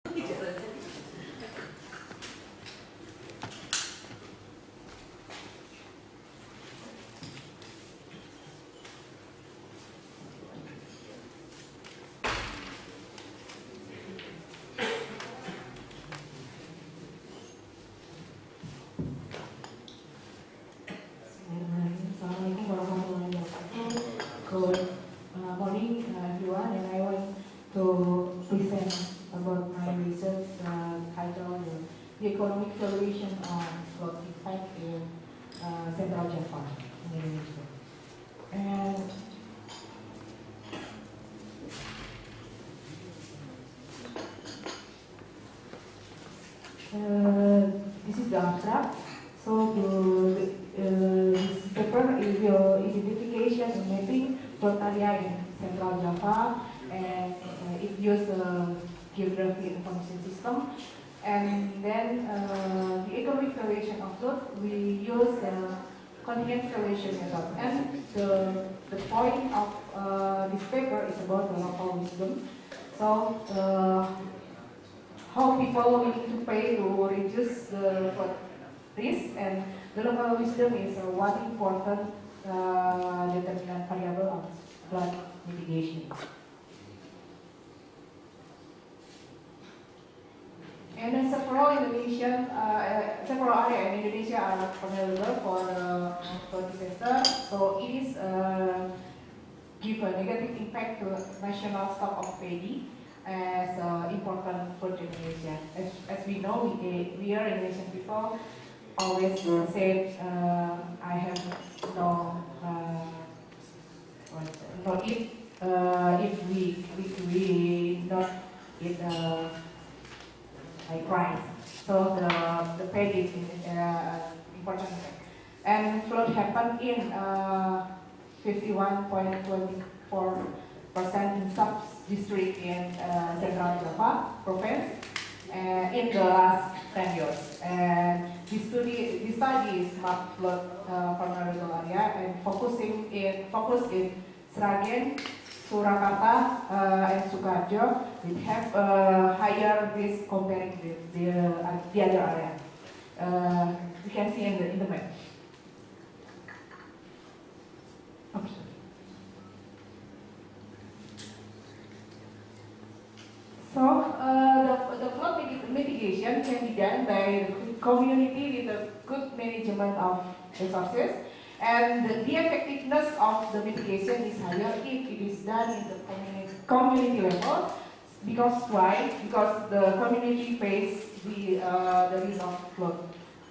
Assalamualaikum warahmatullahi wabarakatuh. Good morning, everyone, and I want to present about my research titled The Economic Valuation on Flood Effect in Central Java, Indonesia. And this is the abstract. So this paper is your identification and mapping flood area in Central Java, and it uses the geography information system. And then the economic valuation of flood, we use the contingent valuation method. And the point of this paper is about the local wisdom. So how people willing to pay to reduce the flood risk, and the local wisdom is one important determinant variable of flood mitigation. And several areas in Indonesia are available for disaster. So it is give a negative impact to national stock of paddy as important food generation. As we know, we are Indonesian people. Always said, I have no eat if we not eat like rice. So the paddy is important. And flood happened in 51.24% in sub-district in Central Java province in the last 10 years. And this study is marked flood vulnerable area and focused in Sragen, Surakarta, and Sukoharjo, which have higher risk comparing with the other area. You can see in the map. Oops. So the flood mitigation can be done by the community with a good management of resources, and the effectiveness of the mitigation is higher if it is done in the community level. Because why? Because the community face the risk of flood.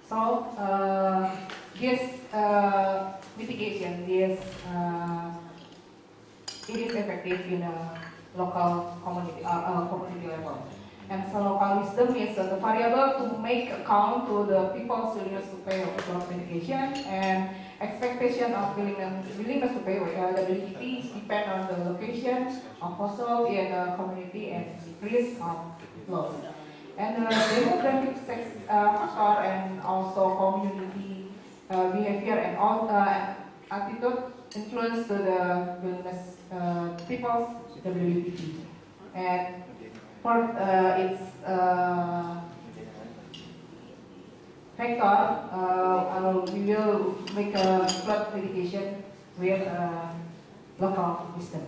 So this mitigation is it is effective in a local community level. And so local wisdom is the variable to make account to the people's willingness to pay for mitigation, and expectation of willingness to pay liability depend on the location of fossil in the community and risk of flood. And demographic factor and also community behavior and all attitude influence to the willingness people's ability. And for its factor, we will make a flood mitigation with local wisdom.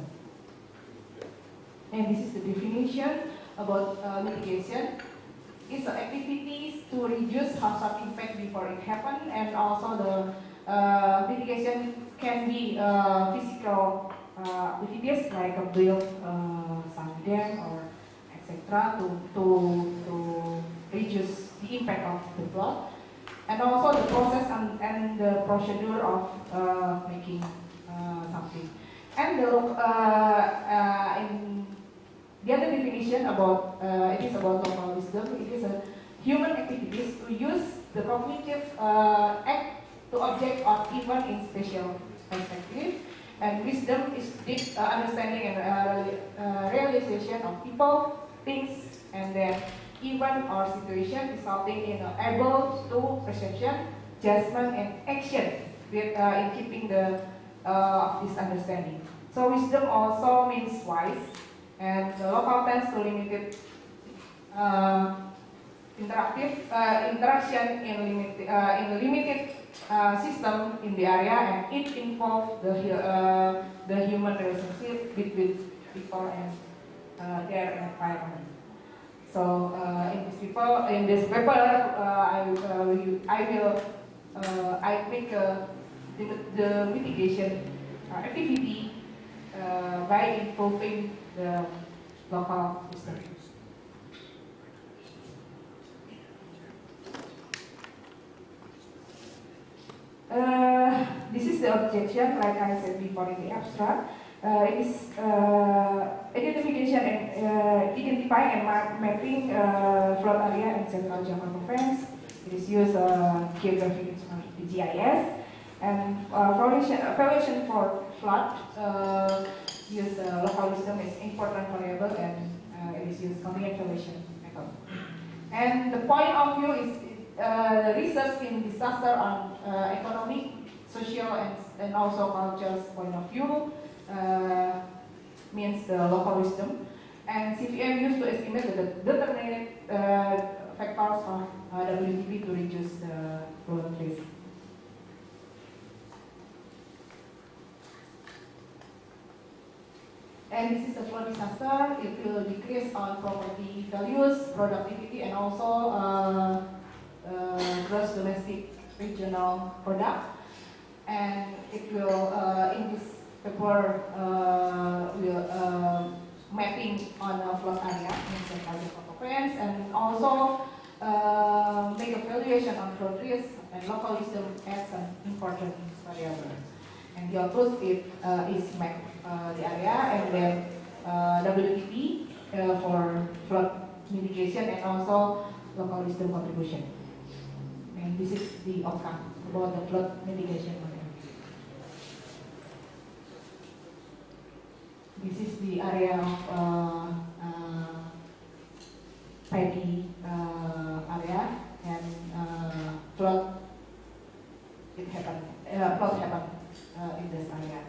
And this is the definition about mitigation. It's activities to reduce hazard impact before it happens, and also the mitigation can be physical activities like build some dam or etc. to reduce the impact of the flood, and also the process and the procedure of making something. And in the other definition about it is about local wisdom. It is a human activities to use the cognitive act to object or even in spatial perspective. And wisdom is deep understanding and realization of people, things, and their event or situation, resulting in able to perception, judgment, and action with in keeping the this understanding. So wisdom also means wise, and the local tends to limit it interactive interaction in limited system in the area, and it involves the human relationship between people and their environment. So in this paper, I make the mitigation activity by involving the local system. This is the objection, like I said before in the abstract. It is identification and identifying and mapping flood area in Central Java province. It is used geographic GIS, and valuation for flood use local wisdom is important variable, and it is used continuous valuation method. And the point of view is the research in disaster on economic, social, and also cultural point of view means the local wisdom. And CVM used to estimate the determinate factors of WTP to reduce the flood risk. And this is the flood disaster. It will decrease on property values, productivity, and also gross domestic regional product. And it will, in this paper, will mapping on a flood area in Central Java province, and also make a valuation on flood risk and local wisdom as an important variable. And the output is map the area, and then WTP for flood mitigation, and also local wisdom contribution. And this is the outcome about the flood mitigation model. This is the area of paddy area, and flood happened in this area.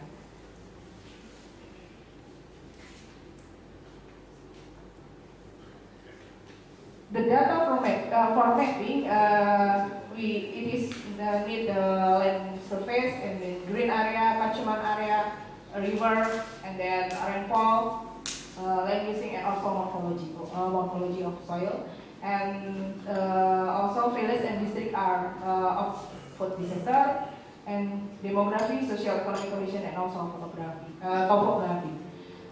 The data for mapping, it is need the land surface and the green area, catchment area, a river, and then rainfall, land using, and also morphology of soil. And also villages and districts are of food disaster, and demography, socio-economic condition, and also topography.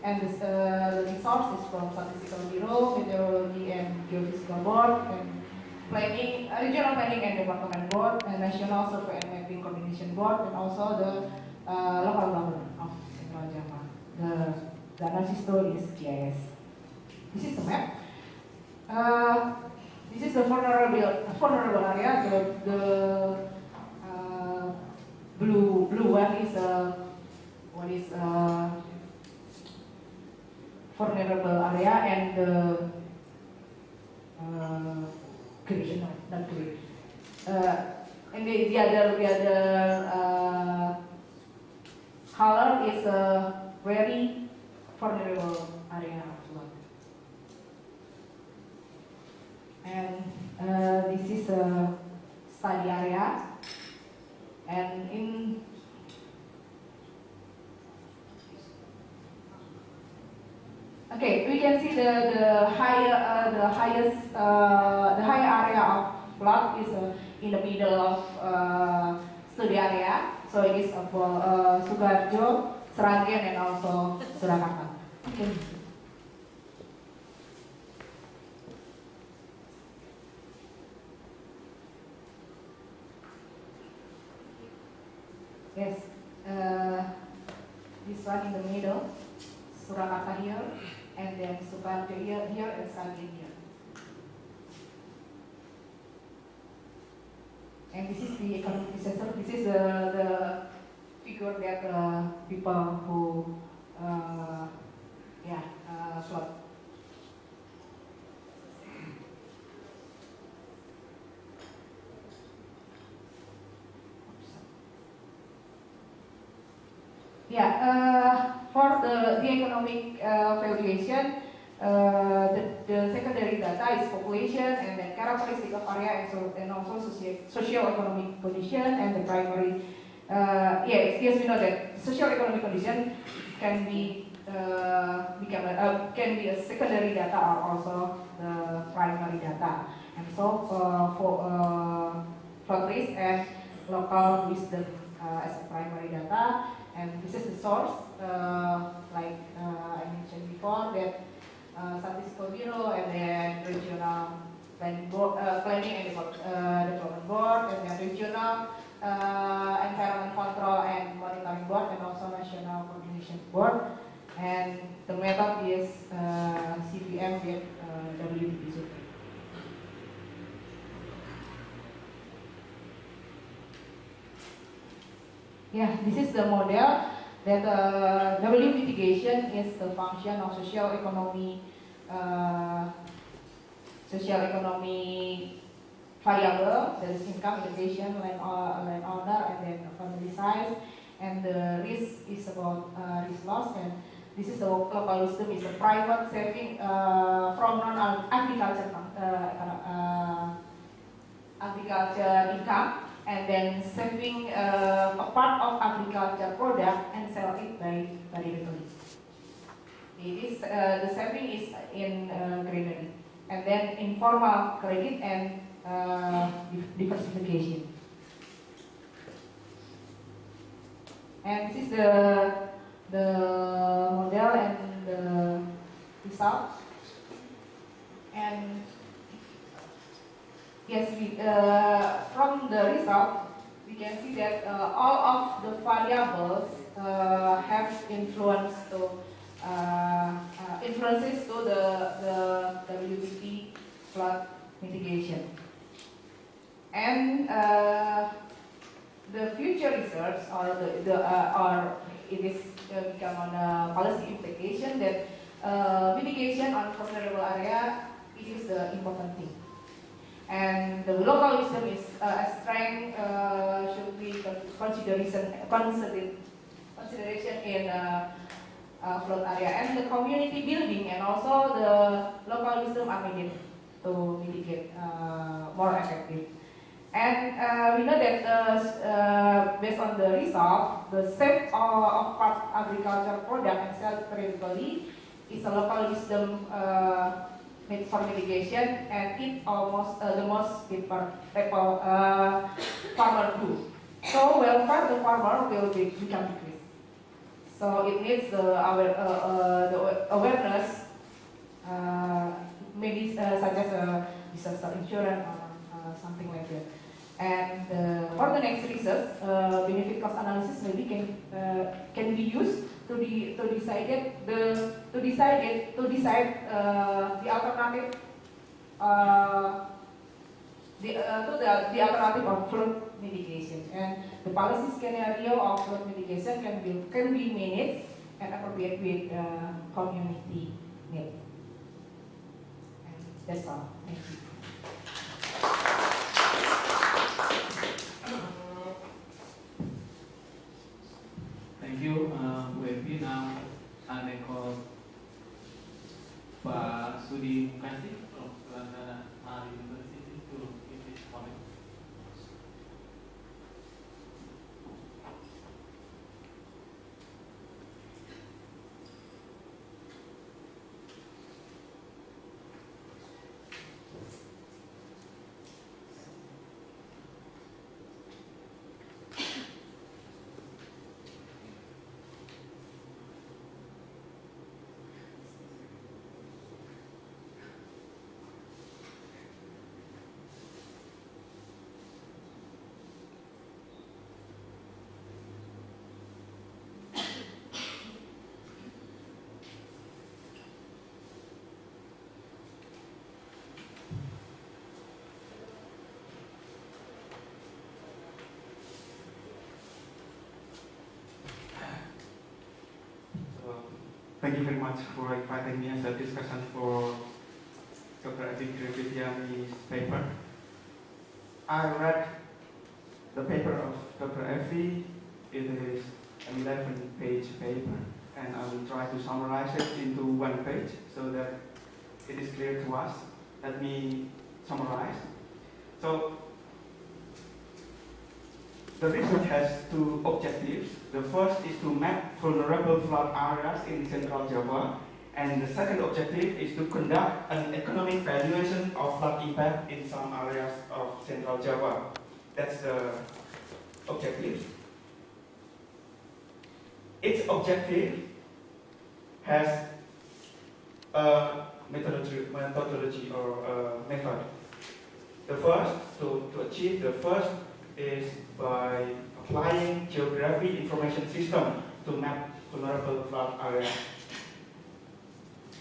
And the resource is from Statistical Bureau, Meteorology and Geophysical Board, and Planning, Regional Planning and Development Board, and National Survey and Mapping Coordination Board, and also the local government of Central Java. The analysis tool is GIS. This is the map. This is the vulnerable area. The blue one is what is vulnerable area, and the green, not green. And the other color is a very vulnerable area of flood. And this is a study area, and in okay, we can see the higher area of flood is in the middle of study area. So it is about Sukoharjo, Sragen, and also Surakarta. Okay. Yes, this one in the middle, Surakarta here, and then Sukoharjo here, and Sragen here. And this is the economic disaster. This is the figure that people who flood. Yeah, for the economic valuation, The secondary data is population and then characteristic of area and also socio-economic condition, and the primary. Yes, we know that socio-economic condition can be can be a secondary data or also the primary data. And so for flood risk and local wisdom as a primary data, and this is the source. Like I mentioned before, that Statistical Bureau and then regional planning and development board, and then regional environment control and monitoring board, and also national coordination board. And the method is CVM with WDP survey. Yeah, this is the model that W mitigation is the function of socio-economic variable. There is income, education, landowner, and then family size. And the risk is about risk loss. And this is the local wisdom is a private saving from non-agriculture agriculture income, and then saving a part of agriculture product and sell it directly. It is the saving is in greenery, and then informal credit and diversification. And this is the model and the result. And yes, from the result, we can see that all of the variables have influences to the WBP flood mitigation. And the future research or it is become on a policy implication that mitigation on vulnerable area, it is the important thing. And the local wisdom is a strength should be consideration in flood area, and the community building and also the local wisdom are needed to mitigate more effective. And we know that based on the result, the sale of part agriculture product and sell periodically is a local wisdom for mitigation, and it almost the most people farmer do. So welfare the farmer will become decreased. So it needs the awareness, maybe such as disaster insurance or something like that. And for the next research, benefit cost analysis maybe can be used to decide the alternative the alternative of flood mitigation, and the policy scenario of flood mitigation can be managed and appropriate with community need. And that's all. Thank you. Thank you, Bu Evi. Now I call Pak Sudi Mungkasi from Maret University to give his comment. Thank you very much for inviting me as a discussant for Dr. Gravitiani's paper. I read the paper of Dr. Evi. It is an 11-page paper, and I will try to summarize it into one page so that it is clear to us. Let me summarize. So, the research has two objectives. The first is to map vulnerable flood areas in Central Java, and the second objective is to conduct an economic valuation of flood impact in some areas of Central Java. That's the objective. Each objective has a methodology or a method. The first, to achieve the first is by applying geography information system to map vulnerable flood areas.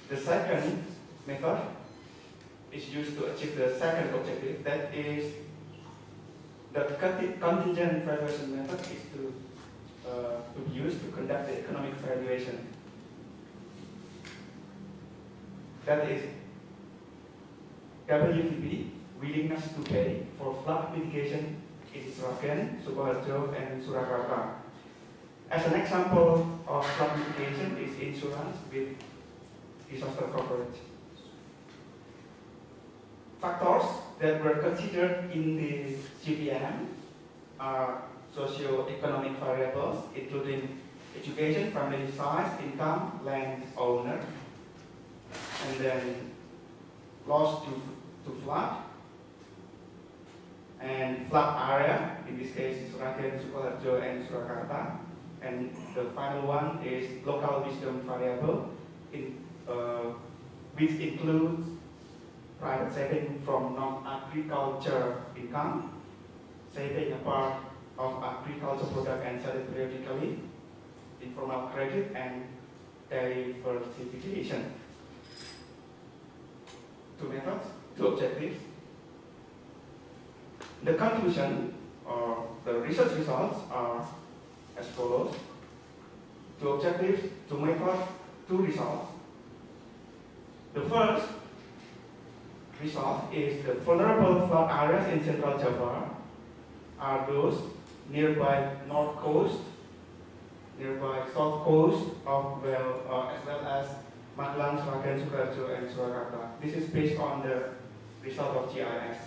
The second method is used to achieve the second objective, that is the contingent valuation method is to be used to conduct the economic valuation. That is WTP, willingness to pay for flood mitigation in Sragen, Sukoharjo, and Surakarta. As an example of flood mitigation is insurance with disaster coverage. Factors that were considered in the CVM are socio-economic variables, including education, family size, income, land owner, and then loss to flood, and flood area, in this case Sragen, Sukoharjo, and Surakarta. And the final one is local wisdom variable, which includes private saving from non-agriculture income, saving a part of agriculture product and sell it periodically, informal credit, and diversification. Two methods, two objectives. The conclusion or the research results are as follows. Two objectives, two methods, two results. The first result is the vulnerable flood areas in Central Java are those nearby north coast, nearby south coast of as well as Magelang, Sragen, Sukoharjo, and Surakarta. This is based on the result of GIS.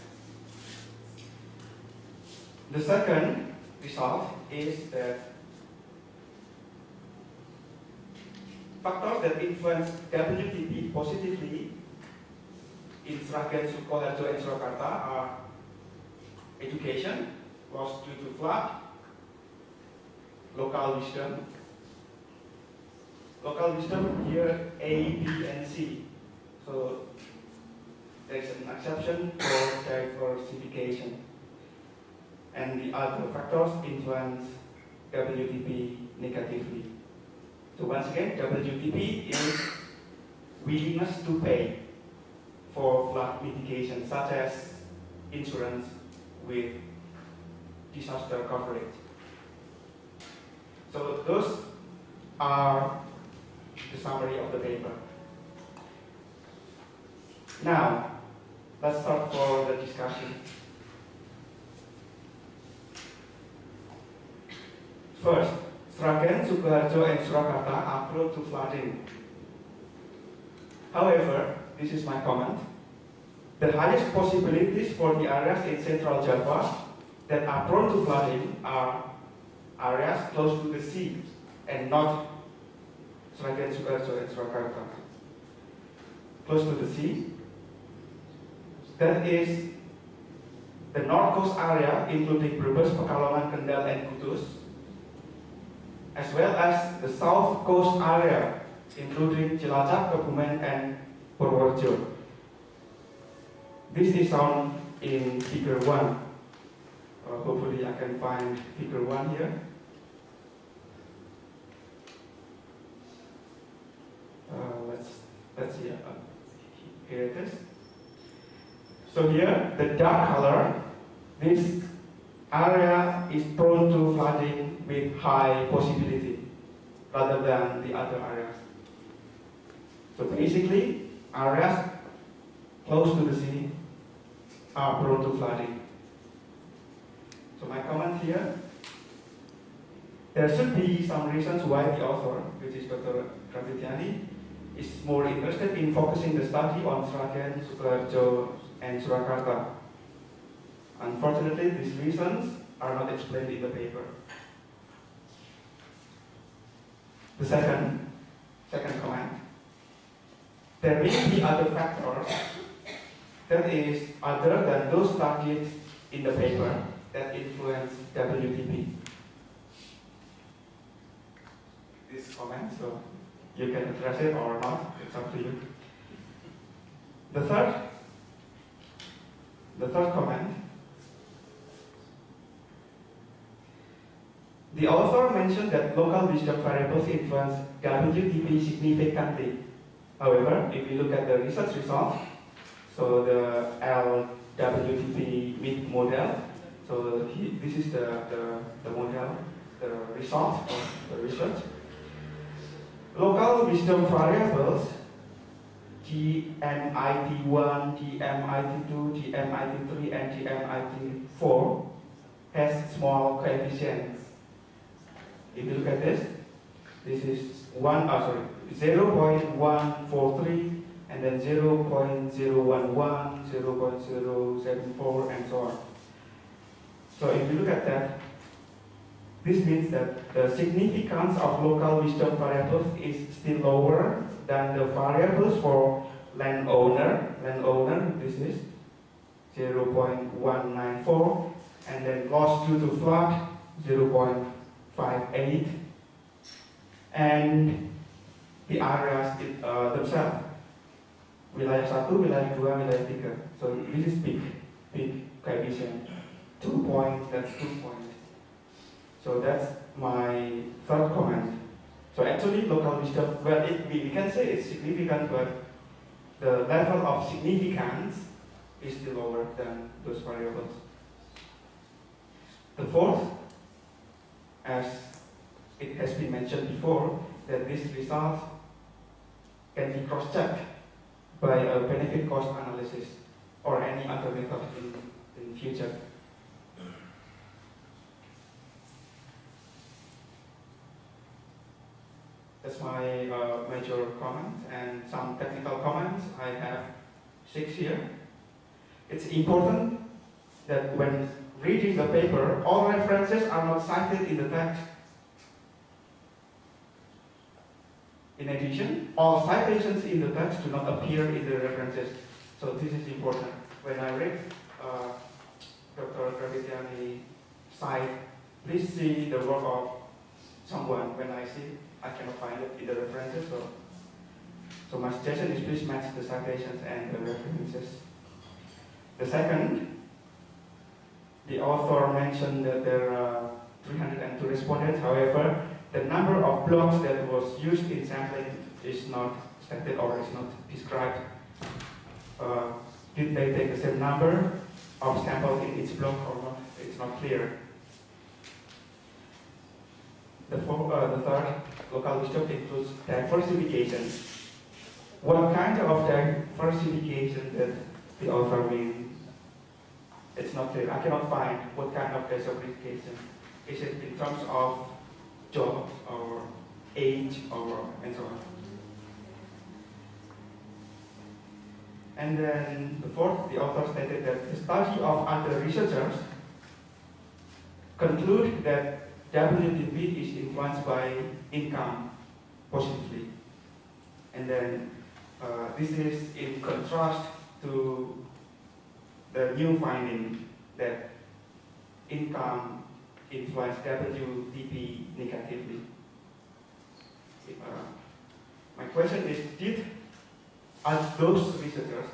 The second result is that factors that influence WTP positively in Sragen, Sukoharjo, and Surakarta are education, loss due to flood, local wisdom. Local wisdom here A, B, and C. So there is an exception for diversification. And the other factors influence WTP negatively. So once again, WTP is willingness to pay for flood mitigation, such as insurance with disaster coverage. So those are the summary of the paper. Now, let's start for the discussion. First, Sragen, Sukoharjo, and Surakarta are prone to flooding. However, this is my comment, the highest possibilities for the areas in Central Java that are prone to flooding are areas close to the sea and not Sragen, Sukoharjo, and Surakarta. Close to the sea, that is the north coast area including Brebes, Pekalongan, Kendal, and Kudus, as well as the south coast area including Cilacap, Kebumen, and Purworejo. This is shown in figure 1. Hopefully I can find figure 1 here. Let's see. Here it is. So here, the dark color, this area is prone to flooding with high possibility rather than the other areas. So basically, areas close to the sea are prone to flooding. So my comment here, there should be some reasons why the author, which is Dr. Gravitiani, is more interested in focusing the study on Sragen, Sukoharjo, and Surakarta. Unfortunately, these reasons are not explained in the paper. The second comment. There may be other factors that is other than those studied in the paper that influence WTP. This comment, so you can address it or not, it's up to you. The third comment. The author mentioned that local wisdom variables influence WTP significantly. However, if you look at the research results, so the LWTP MIP model, so this is the model, the result of the research. Local wisdom variables, GMIT1, GMIT2, GMIT3, and GMIT4 has small coefficients. If you look at this is 0.143, and then 0.011, 0.074, and so on. So if you look at that, this means that the significance of local wisdom variables is still lower than the variables for landowner. This is 0.194, and then loss due to flood, 0.58, and the areas themselves, wilayah 1, wilayah 2, wilayah 3. So this is big coefficient. 2 points, that's 2 points. So that's my third comment. So actually local wisdom, well, we can say it's significant, but the level of significance is still lower than those variables. The fourth, as it has been mentioned before, that this result can be cross-checked by a benefit cost analysis or any other method in future. That's my major comment, and some technical comments. I have 6 here. It's important that when reading the paper, all references are not cited in the text. In addition, all citations in the text do not appear in the references. So this is important. When I read Dr. Gravitiani cite, please see the work of someone. When I see, I cannot find it in the references. So my suggestion is please match the citations and the references. The second, the author mentioned that there are 302 respondents. However, the number of blocks that was used in sampling is not stated or is not described. Did they take the same number of samples in each block or not? It's not clear. The third, local wisdom includes diversification. What kind of diversification that the author means? It's not clear. I cannot find what kind of diversification. Is it in terms of jobs or age or and so on? And then the fourth, the author stated that the study of other researchers conclude that WTP is influenced by income positively. And then this is in contrast to the new finding that income influence WTP negatively. My question is, are those researchers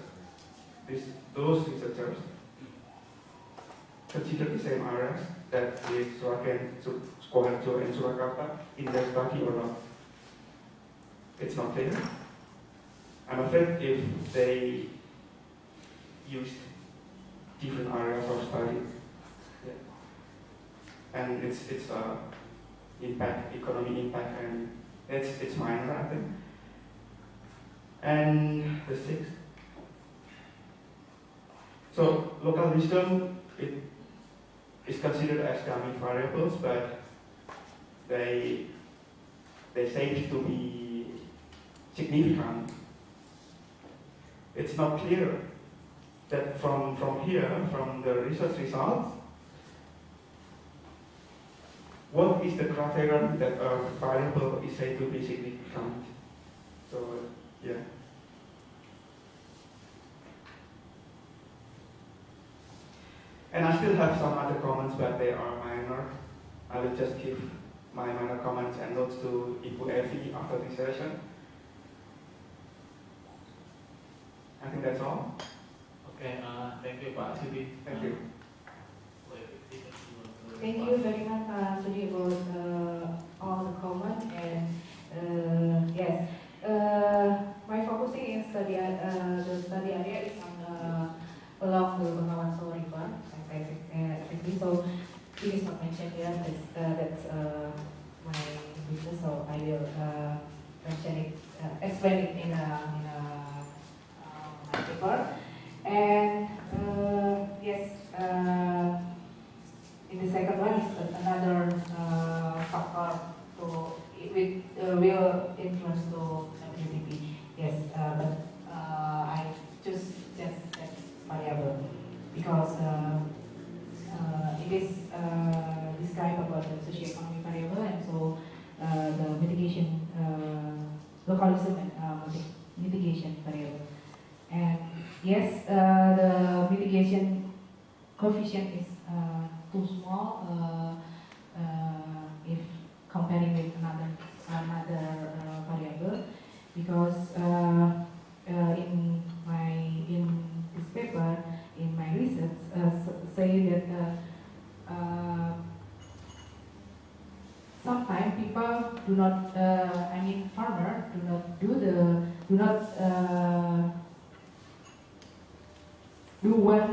consider the same areas that is Sragen, Sukoharjo, and Surakarta in their study or not? It's not clear. I'm afraid if they used different areas of study, and it's impact, economic impact, and it's minor, I think. And the sixth, so local wisdom, it is considered as dummy variables, but they seem to be significant. It's not clear that from here, from the research results, what is the criterion that a variable is said to be significant? So, yeah. And I still have some other comments, but they are minor. I will just give my minor comments and notes to Ibu Evi after this session. I think that's all. Okay, thank you, Pak Sudi. Thank you. Thank you very much, Sudi, about all the comments. And yes, my focusing in the study area is on along the Bengawan Solo River, so it is not mentioned here. That's my business, so I will mention it, explain it in my paper. And yes, in the second one is another factor with will influence to GDP. Yes, but I just that variable because it is described about the socioeconomic variable, and so the mitigation, localism and mitigation variable. And yes, the mitigation coefficient is too small if comparing with another variable, because in this paper, in my research, say that sometimes people do not, farmer do not do one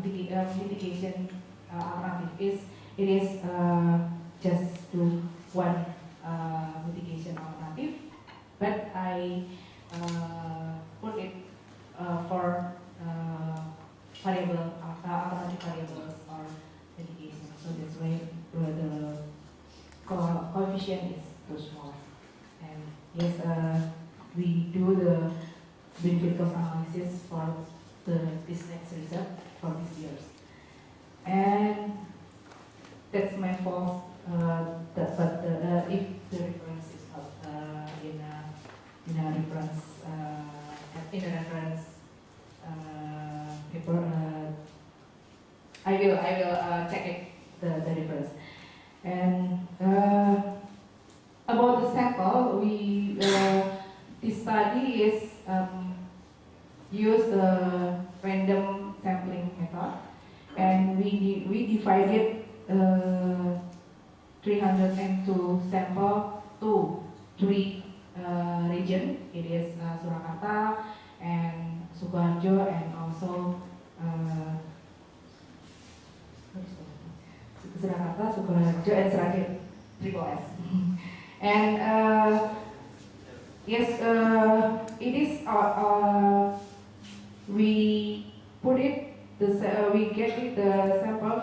mitigation alternative. It is just do one mitigation alternative, but I put it for variable, alternative variables or mitigation. So that's why the coefficient is too small. And yes, we do the benefit cost analysis for this next research for these years. And that's my fault. But if the reference is not in a reference paper, I will check it the reference. And about the sample, this study is use the random sampling method, and we divided 302 sample to 3 regions. It is Surakarta and Sukoharjo, and also Surakarta, Sukoharjo, and Sragen, Sebelas. And yes, it is we put it. We get it the sample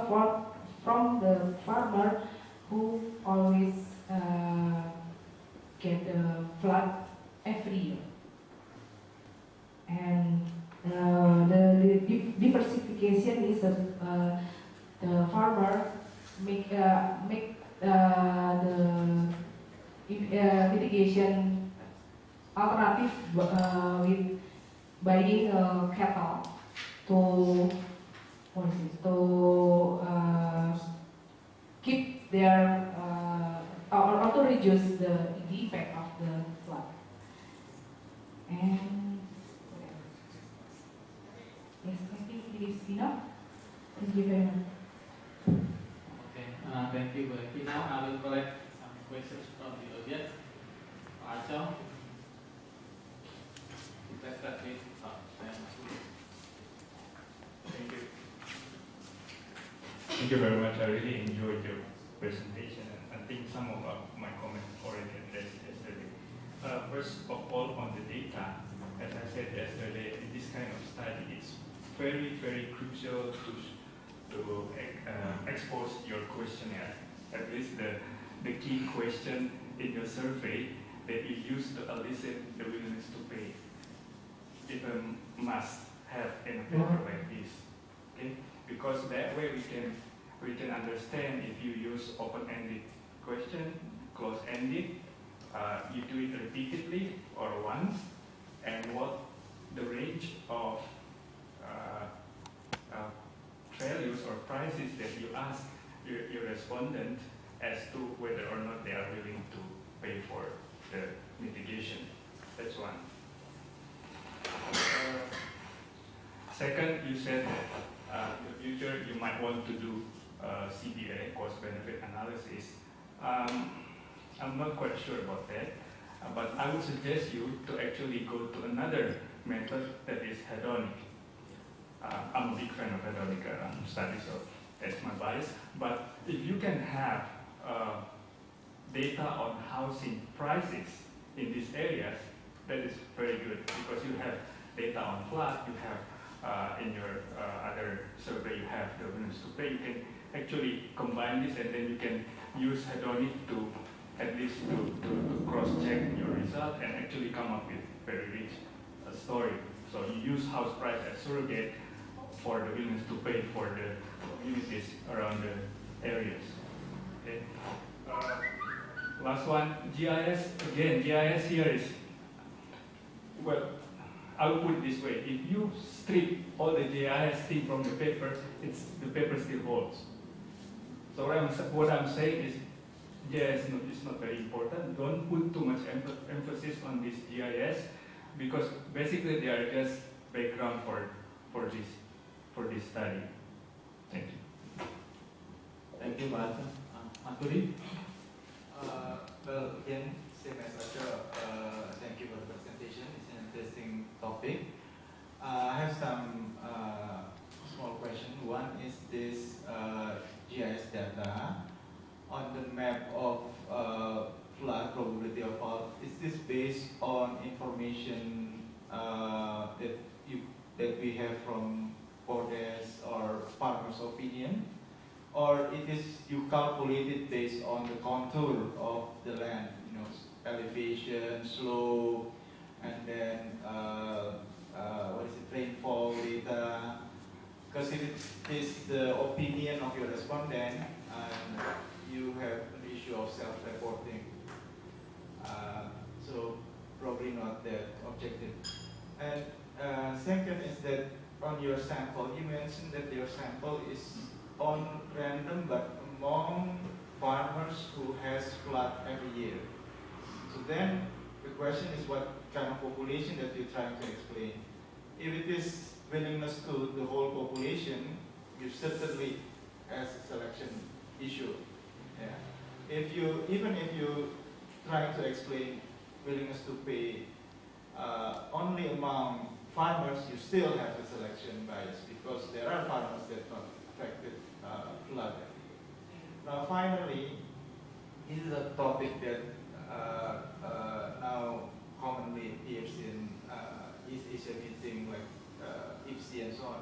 from the farmer who always get the flood every year, and the diversification is the farmer make the mitigation alternative with buying cattle to keep their or to reduce the impact of the flood. And yes, I think it is enough. Thank you very much. Okay, thank you, Bu Evi. Now I will collect some questions from the audience. Pak Acong, kita start with Thank you. Thank you very much. I really enjoyed your presentation, and I think some of my comments already addressed yesterday. First of all, on the data, as I said yesterday, in this kind of study, it's very, very crucial to expose your questionnaire. At least the key question in your survey that you use to elicit the willingness to pay. It's a must have in a paper like this, okay? Because that way we can understand if you use open-ended question, close-ended, you do it repeatedly or once, and what the range of values or prices that you ask your respondent as to whether or not they are willing to pay for the mitigation. That's one. Second, you said that in the future you might want to do CBA, cost-benefit analysis. I'm not quite sure about that, but I would suggest you to actually go to another method that is hedonic. I'm a big fan of hedonic studies, so that's my bias. But if you can have data on housing prices in these areas, that is very good, because you have data on flood, you have in your other survey, you have the willingness to pay. You can actually combine this, and then you can use hedonic to at least to cross-check your result and actually come up with very rich story. So you use house price as surrogate for the willingness to pay for the communities around the areas. Okay. Last one, GIS. Again, GIS here is, well, I would put it this way: if you strip all the GIS thing from the paper, the paper still holds. So what I'm saying is, GIS is not very important. Don't put too much emphasis on this GIS, because basically they are just background for this study. Thank you. Thank you, Pak Aceh. Mas Sudi? Well, again, same as Aceh, thank you for the presentation. It's an interesting topic. I have some small questions. One is this GIS data on the map of flood probability of fault. Is this based on information that we have from borders or farmers' opinion, or it is you calculate it based on the contour of the land, elevation, slope, and then rainfall data? Because if it is the opinion of your respondent, and you have an issue of self-reporting, so probably not that objective. And second is that on your sample, you mentioned that your sample is on random, but among farmers who has flood every year. So then the question is, what kind of population that you're trying to explain? If it is willingness to the whole population, you certainly has a selection issue. Yeah. Even if you try to explain willingness to pay only among farmers, you still have the selection bias, because there are farmers that are not affected flood. Now finally, this is a topic that now commonly appears in East Asia meeting like IPSI and so on.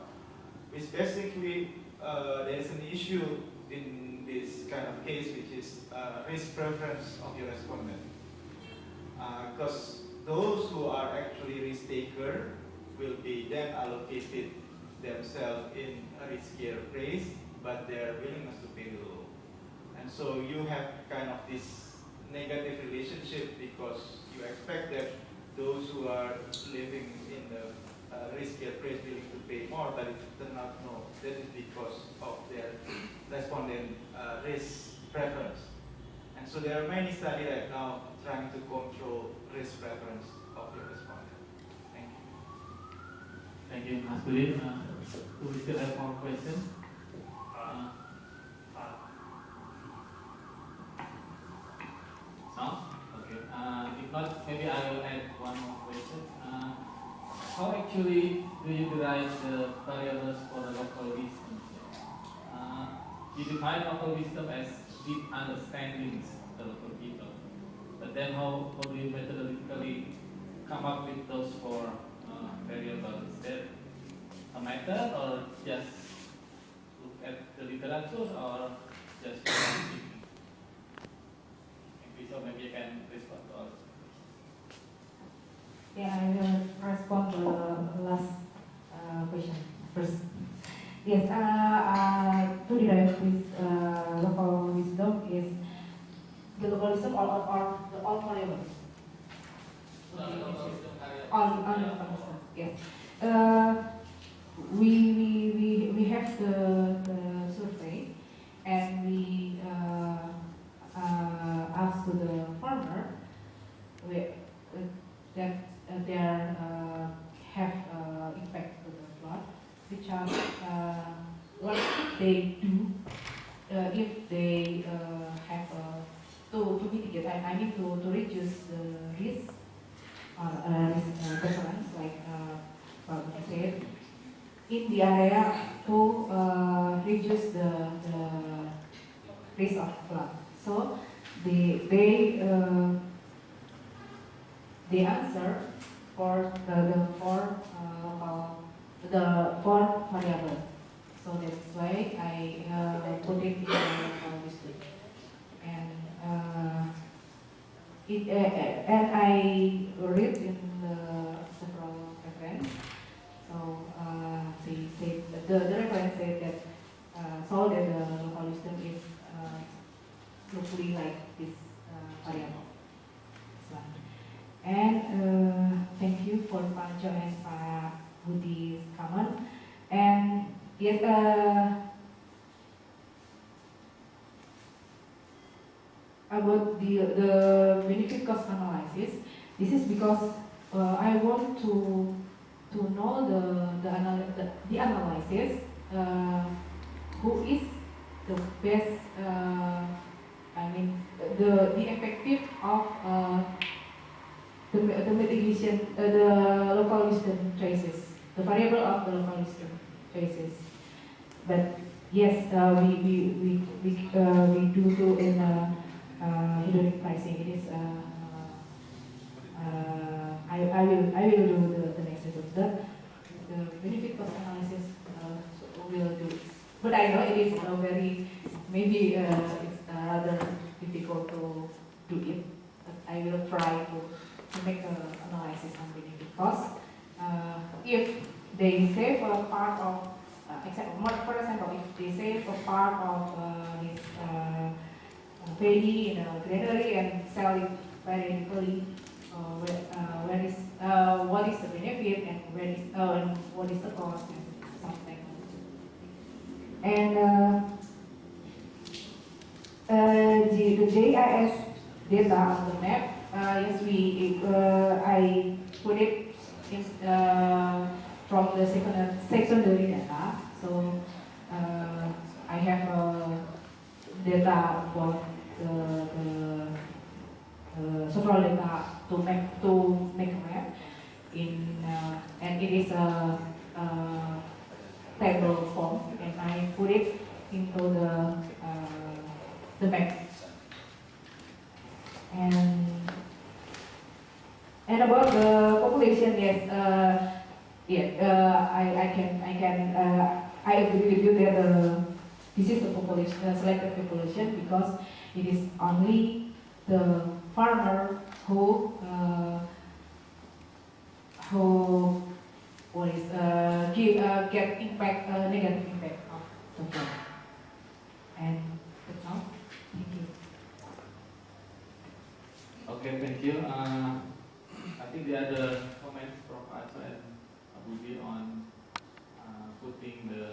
It's basically there's an issue in this kind of case, which is risk preference of your respondent. Because those who are actually risk taker will be then allocated themselves in a riskier place, but their willingness to pay low. And so you have kind of this negative relationship, because you expect that those who are living in the riskier place willing to pay more, but it turns out no. That is because of their respondent risk preference. And so there are many studies right now trying to control risk preference of your respondent. Thank you. Thank you, Mas Sudi. Do we still have more questions? No? Okay. If not, maybe I will add one more question. How actually do you derive the variables for the local wisdom? You define local wisdom as deep understandings of the local people. But then how do you methodologically come up with those four variables? Is there a method, or just look at the literature, or just speaking? So maybe you can respond to all. Yeah, I will respond to the last question first. Yes, to derive this local wisdom is the localism or the all variables. On the local wisdom, yes. We have the survey, and we ask to the farmer that they have impact to the flood, which are what they do if they have to mitigate. I mean to reduce the risk prevalence, like what we said, in the area to reduce the risk of flood. So they answer for the four variable. So that's why I put it in the list. And I read in several reference. So they say the reference said that so that the local wisdom is roughly like this variable. And thank you for Pak Jo and Pak Budi's comment. And yes, about the benefit cost analysis, this is because I want to know the analysis, who is the best, I mean the effective of the mitigation, the local wisdom choices, the variable of the local wisdom choices. But yes, we do in hedonic pricing. It is I will do the next step. The benefit cost analysis will do. But I know it is very maybe it's rather difficult to do it. But I will try to make an analysis on benefit cost. If they save a part of, for example, if they save a part of this paddy in a granary and sell it very quickly, what is the benefit and what is the cost and something. And the GIS data on the map. Yes, I put it in, from the secondary data. So I have data about the several data to make a map in, and it is a table form, and I put it into the map. And about the population, yes, I agree with you that this is the population, selected population, because it is only the farmer who get impact, negative impact of the flood. And that's all. Thank you. Okay, thank you. I think the other comments from Acho and Budi on putting the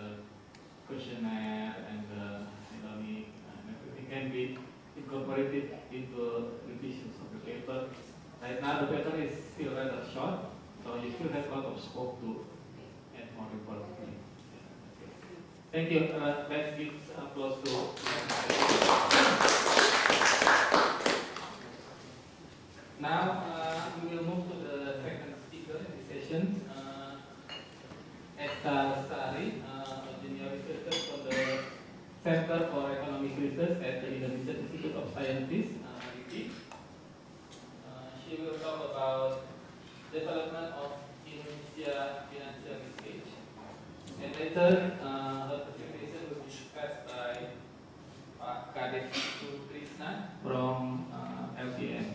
questionnaire and the hedonic and everything can be incorporated into revisions of the paper. Right now the paper is still rather short, so you still have a lot of scope to add more importantly. Thank you. Let's give applause to now we will move to the second speaker in the session, Esta Lestari, a junior researcher from the Center for Economic Research at the Indonesian Institute of Sciences, LIPI. She will talk about development of Indonesia financial linkage, and later her presentation will be discussed by Kadek Sutrisna from LPN.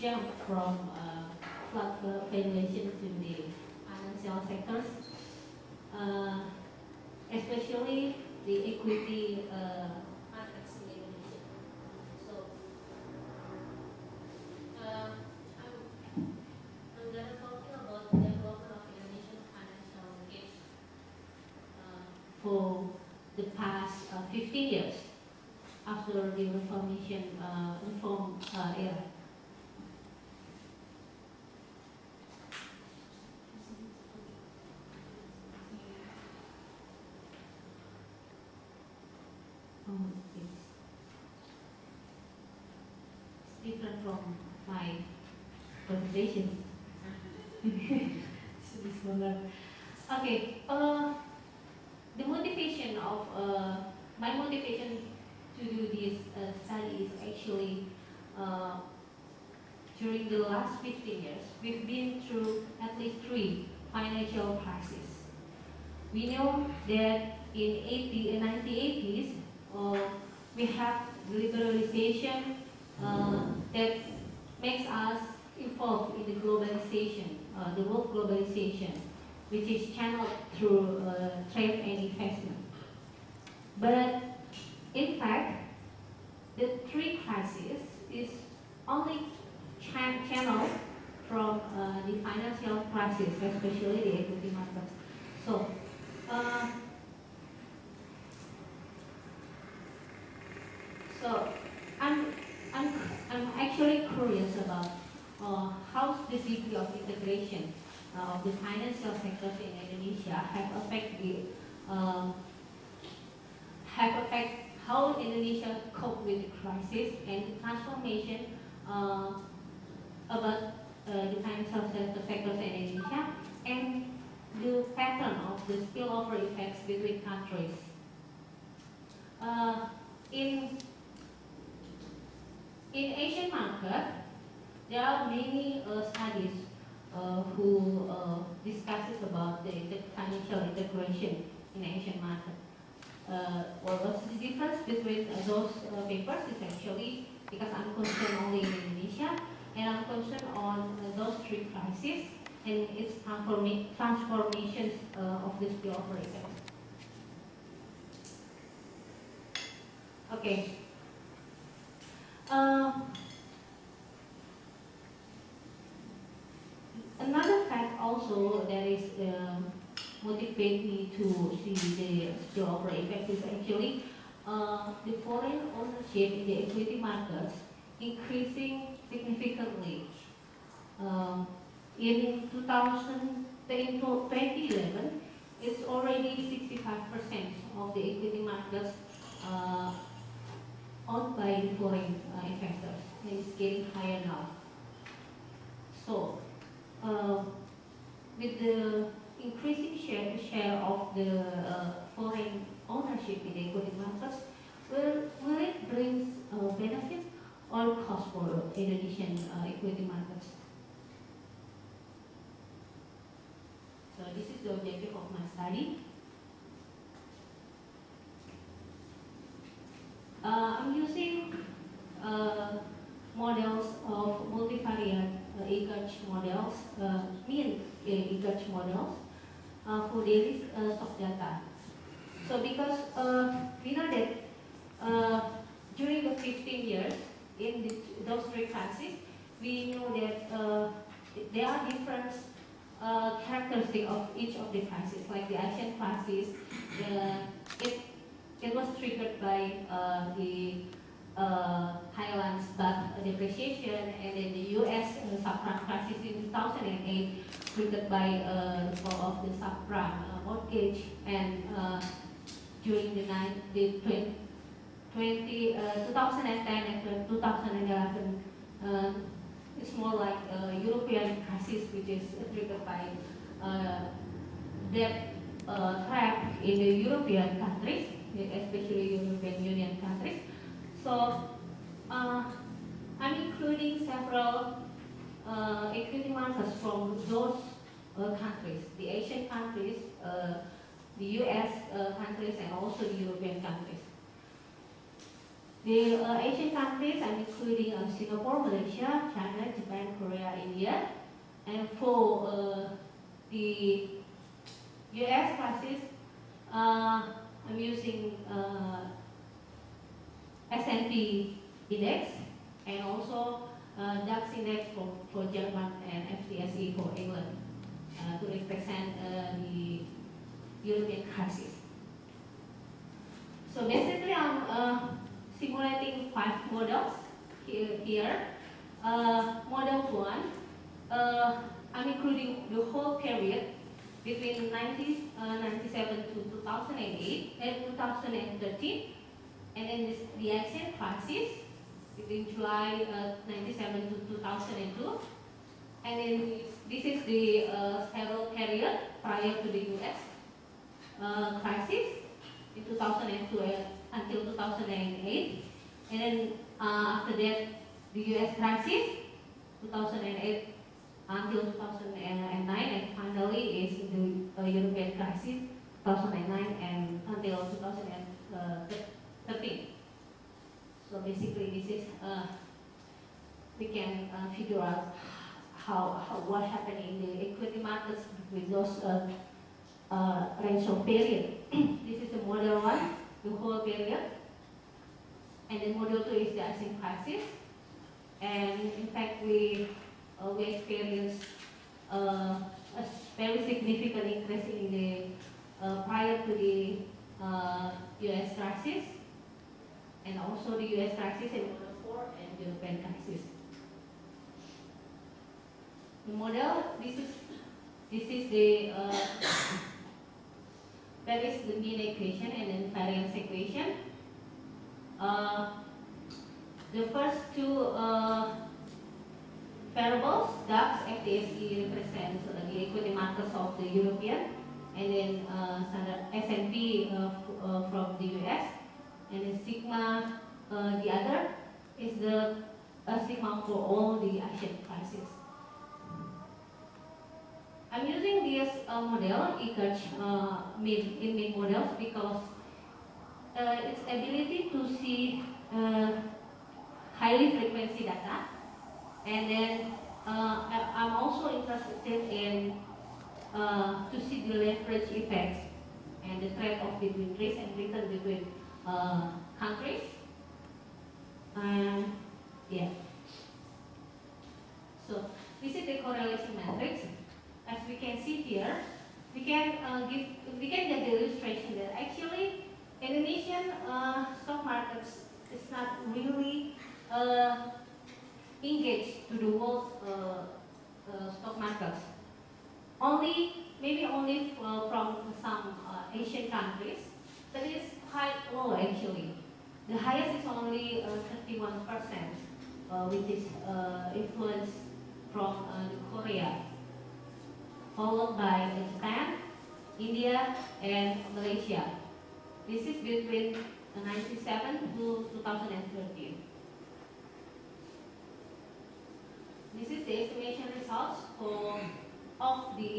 jump from flat valuation to the financial sectors, especially the equity markets in Indonesia. So I'm gonna talking about the development of Indonesian financial markets for the past 15 years after the reform era. It's different from my presentation. So this one. Okay. The motivation of my motivation to do this study is actually during the last 15 years, we've been through at least 3 financial crises. We know that in 1980s, we have liberalization that makes us involved in the globalization, the world globalization, which is channeled through trade and investment. But in fact, the 3 crises is only channeled from the financial crisis, especially the equity markets. So, I'm actually curious about how the degree of integration of the financial sectors in Indonesia have affected how Indonesia cope with the crisis and the transformation about the financial sectors in Indonesia and the pattern of the spillover effects between countries. In Asian market, there are many studies who discusses about the financial integration in Asian market. Well, what's the difference between those papers is actually because I'm concerned only in Indonesia and I'm concerned on those 3 crises and its transformations of the spillover effect. Okay. Another fact also that is motivate me to see the spillover effect is actually the foreign ownership in the equity markets increasing significantly. In 2011, it's already 65% of the equity markets owned by the foreign investors, and it's getting higher now. So, with the increasing share of the foreign ownership in the equity markets, will it bring benefit or cost for Indonesian equity markets? So this is the objective of my study. I'm using models of multivariate Linkage models, mean Linkage models for daily stock data. So because we know that during the 15 years in those 3 crises, we know that there are different characteristics of each of the crises. Like the Asian crisis, it was triggered by the Thailand's baht depreciation, and then the U.S. subprime crisis in 2008 triggered by the fall of the subprime mortgage, and during the 2010 and 2011, it's more like a European crisis, which is triggered by debt trap in the European countries, especially European Union countries. So I'm including several equity markets from those countries, the Asian countries, the US countries, and also the European countries. The Asian countries, I'm including Singapore, Malaysia, China, Japan, Korea, India. And for the US crisis, I'm using S&P index and also DAX index for German and FTSE for England to represent the European crisis. So basically, I'm simulating 5 models here. Model 1, I'm including the whole period between 1997 to 2008 and 2013, and then the Asian crisis between July 97 to 2002, and then this is the stable period prior to the US crisis in 2002 until 2008, and then after that the US crisis 2008 until 2009, and finally is the European crisis 2009 and until 2013. So basically, this is we can figure out what happened in the equity markets with those range of period. This is the model 1, the whole period, and then model 2 is the Asian crisis. And in fact, we experienced a very significant increase in the prior to the US crisis, and also the US crisis in model 4 and European crisis. The model, this is the that is the mean equation and then variance equation. The first two variables, DAX, FTSE represents the equity markets of the European, and then standard S&P from the US, and then sigma, the other is the sigma for all the Asian crises. I'm using this model, Linkage mean models, because its ability to see highly frequency data, and then I'm also interested in to see the leverage effects and the trade-off between risk and return between countries. Yeah. So this is the correlation matrix. As we can see here, we can get the illustration that actually Indonesian stock markets is not really engaged to the world stock markets. Maybe only from some Asian countries, but it's quite low actually. The highest is only 31%, which is influenced from Korea, followed by Japan, India, and Malaysia. This is between 1997 to 2013. This is the estimation results of the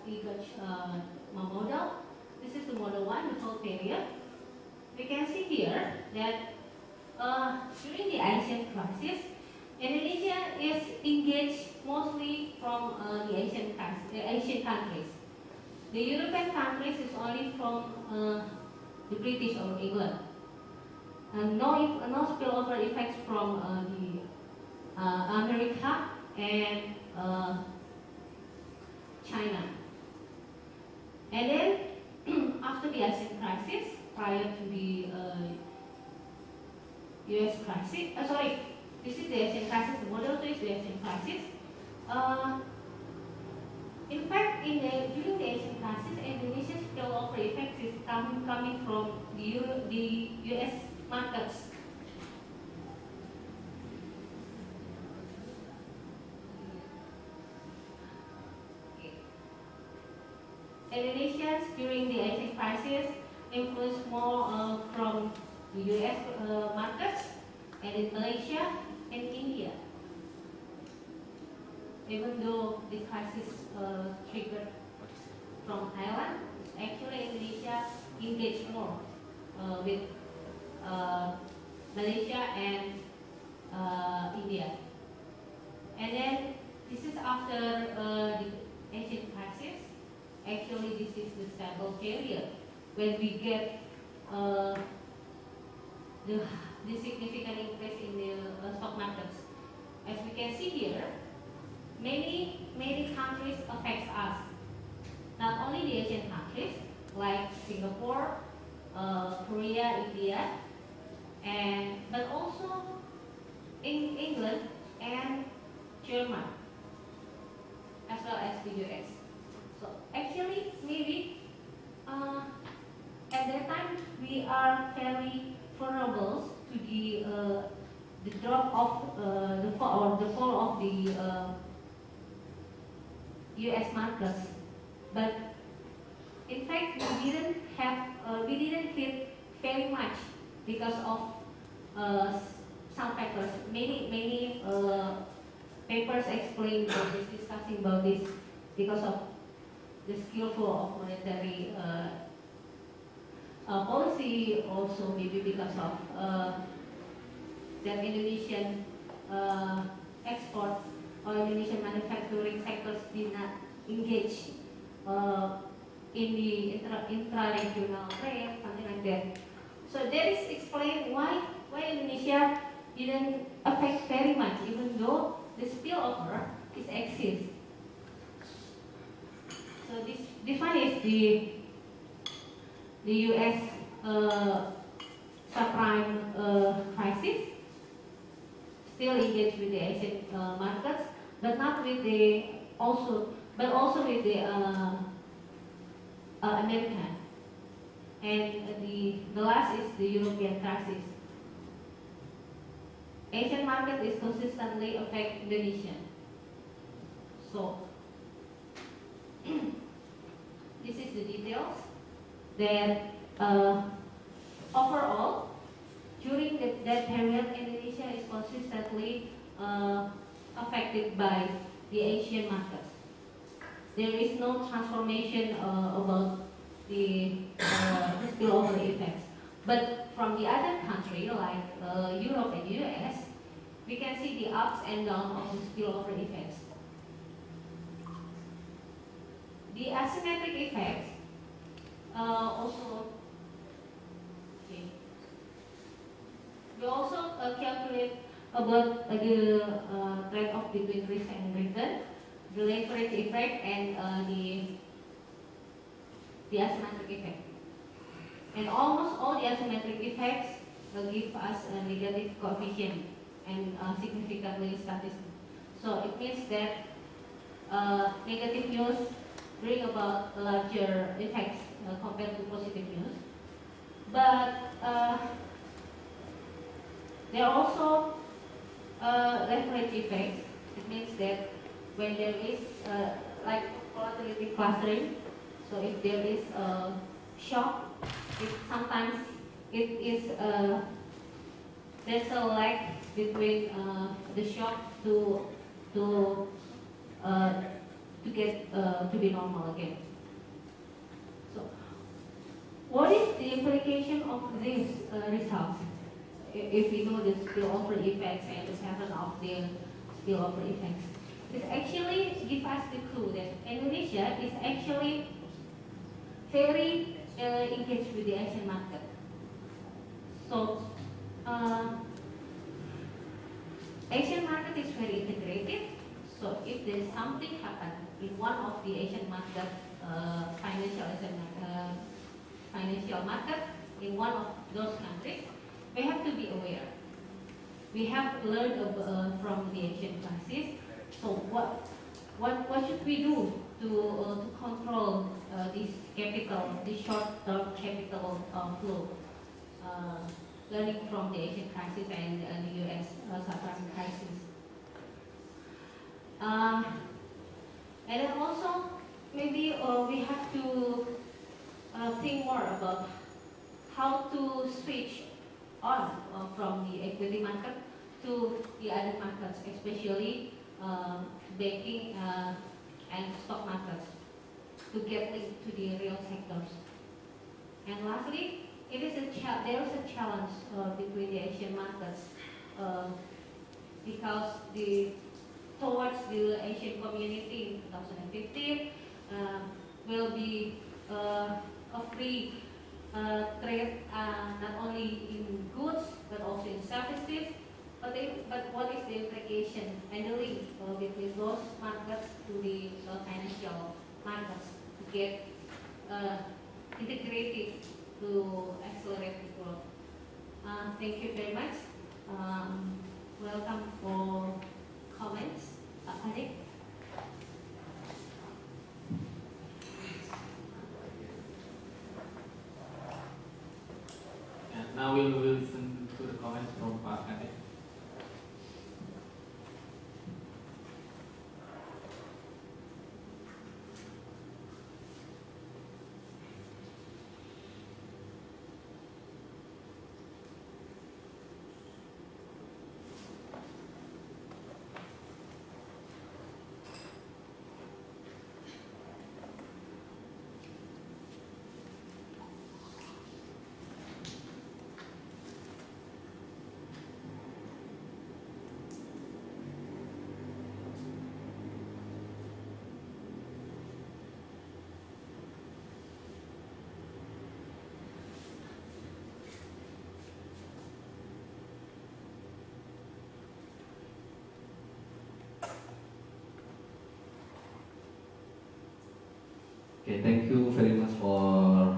Linkage model. This is the model 1, the whole period. We can see here that during the Asian crisis, Indonesia is engaged mostly from the Asian countries. The European countries is only from the British or England. No spillover effects from the America and China. And then after the Asian crisis, prior to the US crisis, this is the Asian crisis, the model 2 is the Asian crisis. In fact, during the Asian crisis, Indonesia's spillover effect is coming from the US markets. Indonesians during the Asian crisis influenced more from the US markets, and in Malaysia and India. Even though this crisis triggered from Thailand, actually Indonesia engaged more with Malaysia and India. And then this is after the Asian crisis. Actually, this is the stable period when we get the significant increase in the stock markets. As we can see here, many countries affects us. Not only the Asian countries like Singapore, Korea, India, but also in England and Germany, as well as the US. So actually, maybe at that time we are very vulnerable to the drop of the fall of the US markets. But in fact, we didn't hit very much because of some factors. Many papers explain about this, discussing about this, because of the skillful of monetary policy, also maybe because of that Indonesian export or Indonesian manufacturing sectors did not engage in the intra-regional trade, something like that. So that is explain why Indonesia didn't affect very much, even though the spillover is exists. So this one is the US subprime crisis, still engaged with the Asian markets, but not with the also with the American. And the last is the European crisis. Asian market is consistently affect Indonesia. So this is the details that overall during that period Indonesia is consistently affected by the Asian markets. There is no transformation about the spillover effects. But from the other country like Europe and US, we can see the ups and downs of the spillover effects. The asymmetric effects also, okay. We also calculate about the trade-off between risk and return, the leverage effect, and the asymmetric effect. And almost all the asymmetric effects give us a negative coefficient and significantly statistic. So it means that negative news bring about larger effects compared to positive news. But there are also leverage effects. It means that when there is like volatility clustering, so if there is a shock, sometimes it is there's a lag between the shock to get to be normal again. So, what is the implication of these results? If we know the spillover effects and the pattern of the spillover effects, it actually gives us the clue that Indonesia is actually very engaged with the Asian market. So, Asian market is very integrated. So, if there is something happen in one of the Asian market, financial market in one of those countries, we have to be aware. We have learned from the Asian crisis. So, what should we do to control this short-term capital flow? Learning from the Asian crisis and the US subprime crisis. And then also, maybe we have to think more about how to switch on from the equity market to the other markets, especially banking and stock markets, to get linked to the real sectors. And lastly, it is there is a challenge between the Asian markets because towards the Asian community in 2015 will be a free trade not only in goods but also in services. But what is the implication and the link between those markets to the financial markets to get integrated to accelerate the growth? Thank you very much. Welcome for comments. Kadek? And now we will listen to the comments from Pak Kadek. Okay, thank you very much for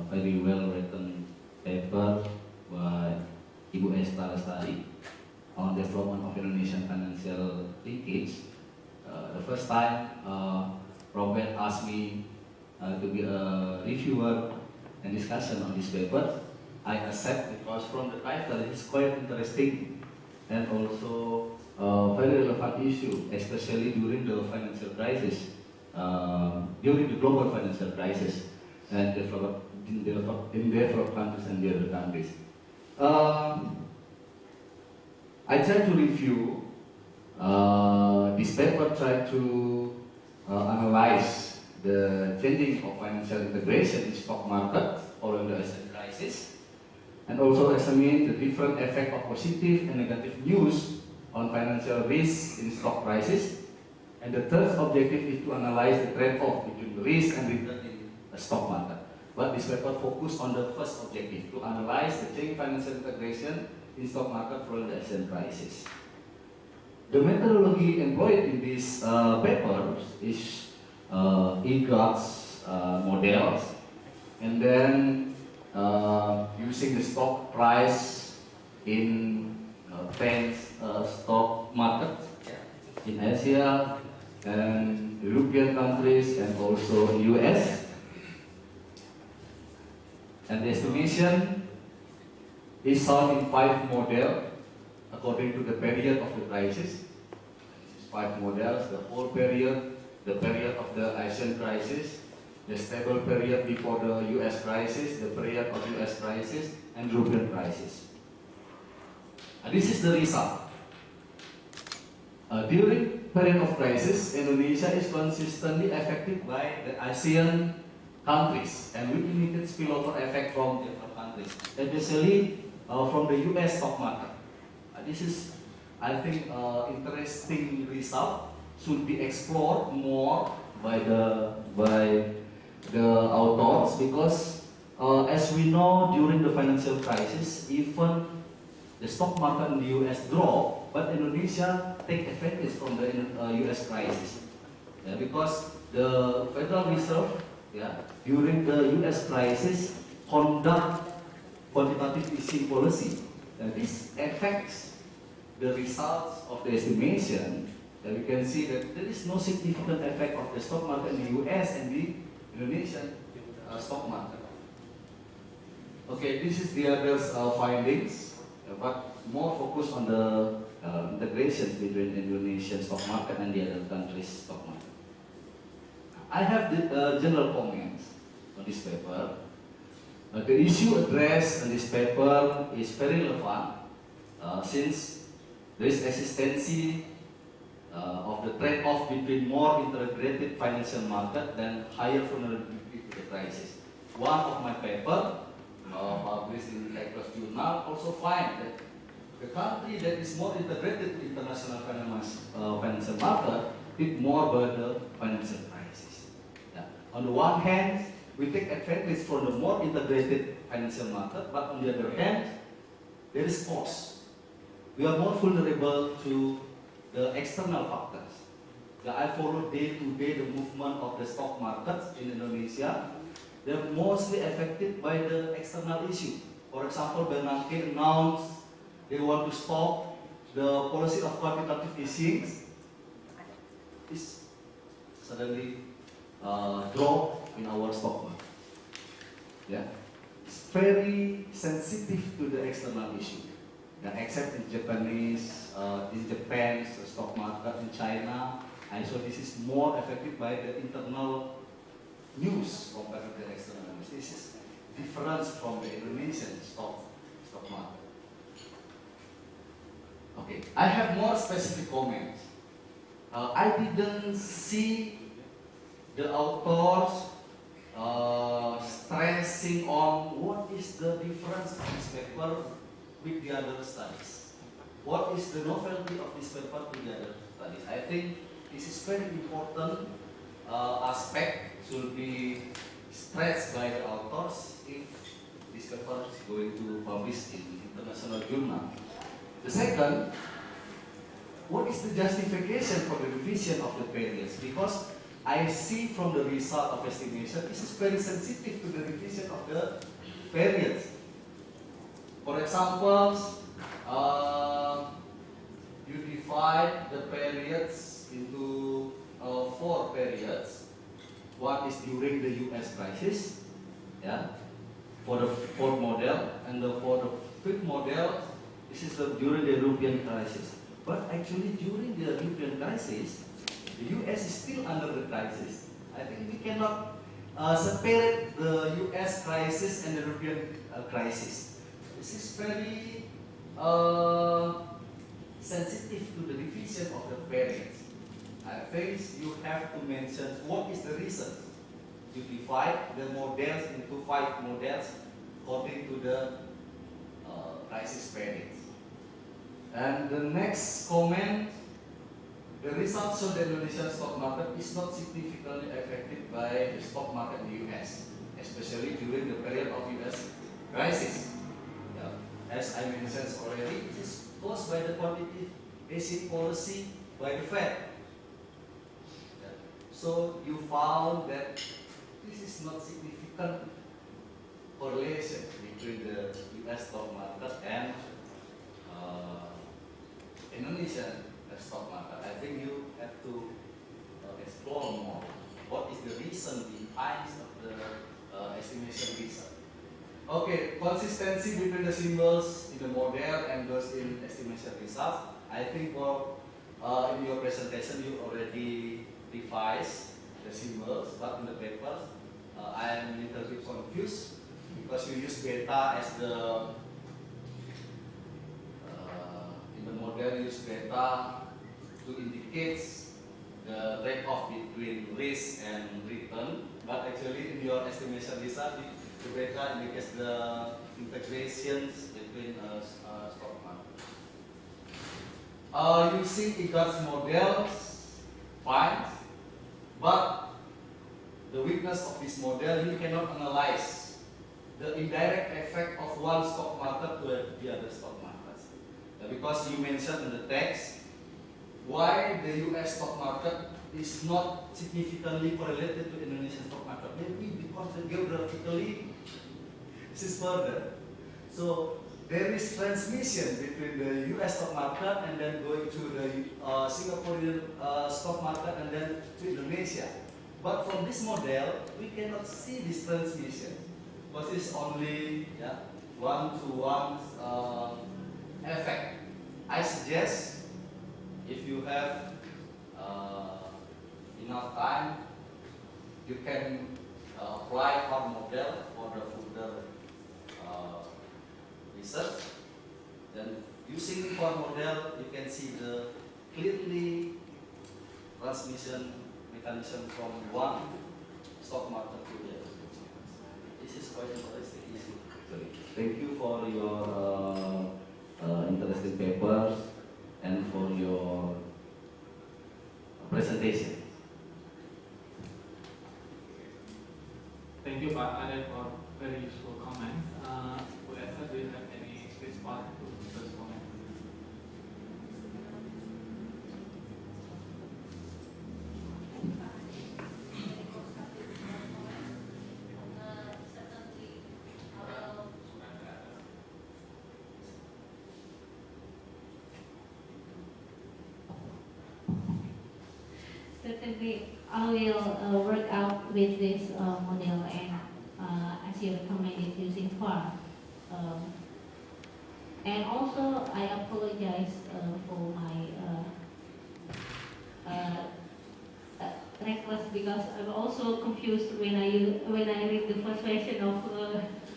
very well written paper by Ibu Esta Lestari on development of Indonesian financial linkage. The first time Robert asked me to be a reviewer and discussion on this paper, I accept because from the title it is quite interesting and also a very relevant issue, especially during the financial crisis. During the global financial crisis and in developed countries and the other countries. I try to review this paper, try to analyze the changing of financial integration in stock market following the asset crisis, and also examine the different effect of positive and negative news on financial risk in stock prices. And the third objective is to analyze the trade-off between the risk and return in the stock market. But this paper focused on the first objective, to analyze the changing financial integration in stock market following the asset crisis. The methodology employed in this paper is Linkage models, and then using the stock price in 10 stock markets in Asia and European countries and also US. And the estimation is shown in 5 models according to the period of the crisis. 5 models, the whole period, the period of the Asian crisis, the stable period before the US crisis, the period of US crisis, and European crisis. This is the result. During period of crisis, Indonesia is consistently affected by the ASEAN countries and with limited spillover effect from different countries, especially from the US stock market. This is, I think, interesting result, should be explored more by the authors, because as we know, during the financial crisis, even the stock market in the US dropped, but Indonesia take advantage from the US crisis. Because the Federal Reserve during the US crisis conduct quantitative easing policy. And this affects the results of the estimation. And we can see that there is no significant effect of the stock market in the US and the Indonesian stock market. Okay, this is the other findings, but more focus on the integrations between Indonesian stock market and the other countries' stock market. I have the general comments on this paper. The issue addressed in this paper is very relevant since there is existence of the trade-off between more integrated financial market than higher vulnerability to the crisis. One of my paper published in Linkage journal, also find that the country that is more integrated to international financial market is more by the financial crisis. Yeah. On the one hand, we take advantage from the more integrated financial market, but on the other hand, there is cost. We are more vulnerable to the external factors. I follow day to day the movement of the stock markets in Indonesia. They are mostly affected by the external issue. For example, Bernanke announced they want to stop the policy of quantitative easing. It's suddenly drop in our stock market. Yeah, it's very sensitive to the external issue. Yeah, except in Japan's stock market, in China, and so this is more affected by the internal news compared to the external news. This is different from the Indonesian stock market. Okay, I have more specific comments. I didn't see the authors stressing on what is the difference of this paper with the other studies. What is the novelty of this paper to the other studies? I think this is very important aspect should be stressed by the authors if this paper is going to publish in international journal. The second, what is the justification for the revision of the periods? Because I see from the result of estimation, this is very sensitive to the revision of the periods. For example, you divide the periods into 4 periods. One is during the US crisis, yeah, for the 4th model, and for the 5th model, this is during the European crisis. But actually, during the European crisis, the US is still under the crisis. I think we cannot separate the US crisis and the European crisis. This is very sensitive to the division of the periods. I think you have to mention what is the reason you divide the models into 5 models according to the crisis periods. And the next comment, the results show the Indonesian stock market is not significantly affected by the stock market in the US, especially during the period of US crisis. As I mentioned already, it is caused by the quantitative easing policy by the Fed. So you found that this is not significant correlation between the US stock market and Indonesian stock market. I think you have to explore more. What is the reason behind the estimation result? Okay, consistency between the symbols in the model and those in estimation results. I think for in your presentation you already devised the symbols, but in the papers I am a little bit confused because you use beta as the in the model use beta to indicate the trade-off between risk and return, but actually in your estimation result the beta indicates the integrations between stock market. Using IGAR's models, fine, but the weakness of this model, you cannot analyze the indirect effect of one stock market to the other stock markets. Because you mentioned in the text why the US stock market is not significantly correlated to Indonesian stock market. Maybe because geographically this is further. So there is transmission between the US stock market and then going to the Singaporean stock market and then to Indonesia. But from this model, we cannot see this transmission because it's only one-to-one effect. I suggest if you have enough time, you can apply our model for the further research. Then using our model, you can see the clearly transmission mechanism from one stock market to the other. This is quite interesting issue. actually. Thank you for your interesting papers and for your presentation. Thank you, Pak Kadek, for very useful comments. Bu Esta, do you have any response to this comment? Certainly, I will work out with this model and as you recommended using FAR. And also, I apologize for my reckless because I'm also confused when I read the first version of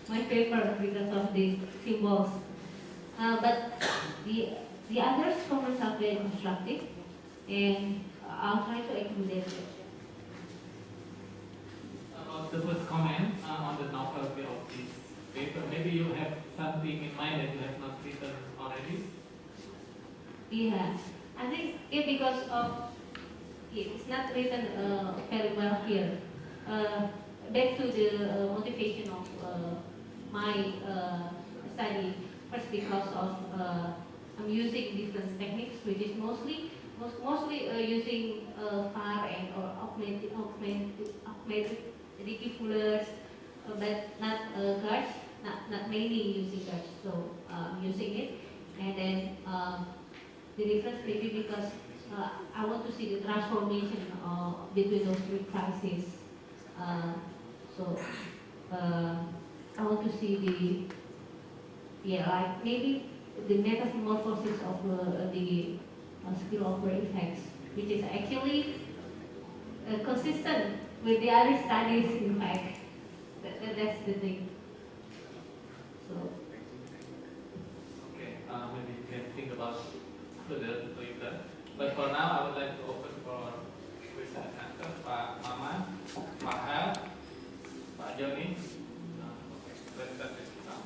my paper because of the symbols. But the other comments are very constructive, and I'll try to accommodate it. About the first comment on the novelty of this paper, maybe you have something in mind that you have not written already? Yeah, I think because of it's not written very well here. Back to the motivation of my study, first because of I'm using different techniques, which is mostly using FAR and or augmented decouplers, but not guards, not mainly using guards. So using it, and then the difference maybe because I want to see the transformation between those three crises. I want to see like maybe the metamorphosis of the spillover effects, which is actually consistent with the other studies. In fact, that's the thing. So. Okay, maybe you can think about further later. But for now, I would like to open for question and answer. Pak Maman, Pak Hel, Pak Joni. Let's start with Pak.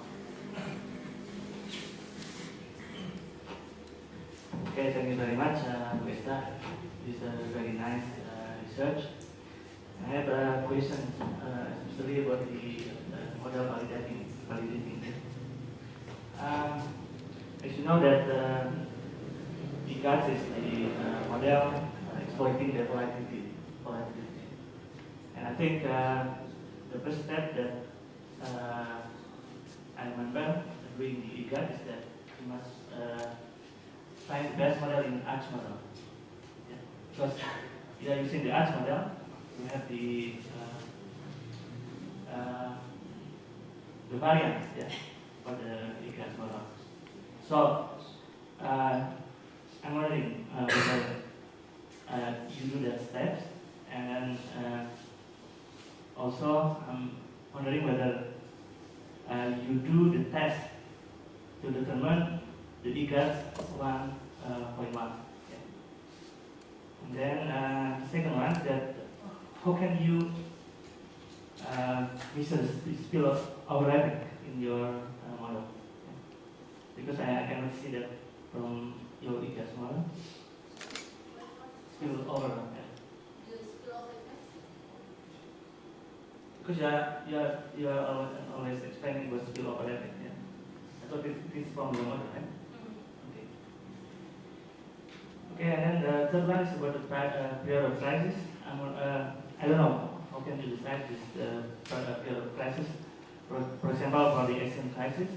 Okay, thank you very much, Esta. This is a very nice research. I have a question, especially about the model validating. As you know that Linkage is the model exploiting the volatility. And I think the first step that I remember doing the Linkage is that you must find the best model in arch model. Yeah. Because if you are using the arch model, you have the variance, for the Linkage model. So I'm wondering whether you do that steps, and then also I'm wondering whether you do the test to determine the Linkage 1.1. And then second one is that how can you measure the spillover effect in your model? Because I cannot see that from your Linkage model. Spillover. Because you are always explaining what spillover effect. I thought this is from your model, right? Okay, and then the third one is about the period of crisis. I don't know how can you decide this period of crisis. For example, for the Asian crisis,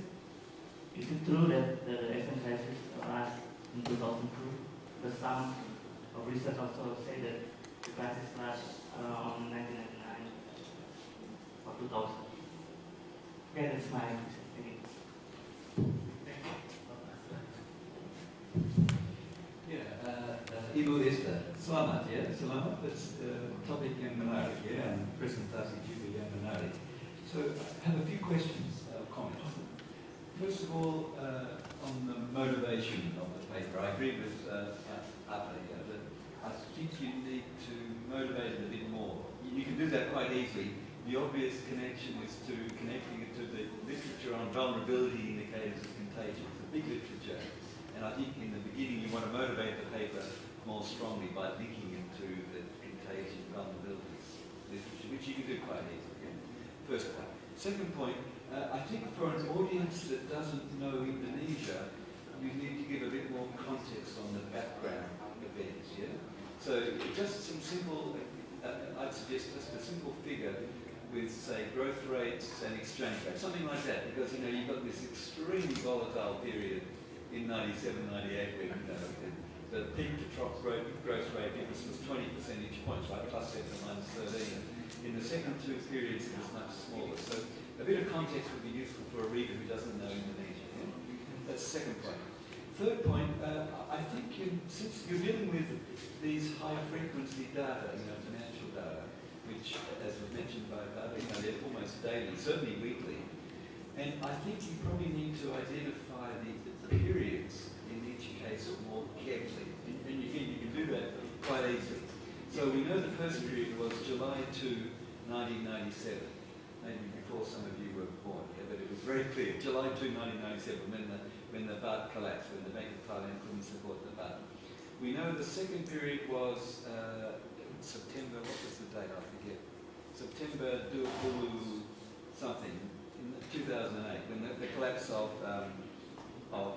is it true that the Asian crisis lasts in 2002? Because some of research also say that the crisis lasts around 1999 or 2000. Okay, that's my question. Thank you. Ibu Esta, selamat ya, selamat atas topik yang menarik ya, dan presentasi juga yang menarik. So I have a few questions, comments. First of all, on the motivation of the paper, I agree with Ate, that I think you need to motivate it a bit more. You can do that quite easily the obvious connection is to connecting it to the literature on vulnerability indicators of contagion. It's a big literature, and I think in the beginning you want to motivate the paper more strongly by linking it to the contagion vulnerabilities literature, which you can do quite easily. Okay? First point. Second point, I think for an audience that doesn't know Indonesia, you need to give a bit more context on the background events. Yeah. So just some simple. I'd suggest just a simple figure with, say, growth rates and exchange rates, something like that, because, you know, you've got this extremely volatile period in 97, 98 when, you know, the peak to trough growth rate difference was 20 percentage points, right, plus 7 to minus 13. In the second two periods, it was much smaller. So a bit of context would be useful for a reader who doesn't know Indonesia. Yeah? That's the second point. Third point, I think since you're dealing with these high-frequency data, you know, financial data, which, as was mentioned by Barbara, you know, they're almost daily, certainly weekly, and I think you probably need to identify the periods in each case more carefully, and you can do that quite easily. So we know the first period was July to 1997, maybe before some of you were born, yeah, but it was very clear, July to 1997, when the baht collapsed, when the Bank of Thailand couldn't support the baht. We know the second period was September, what was the date, I forget, September something, in 2008, when the collapse of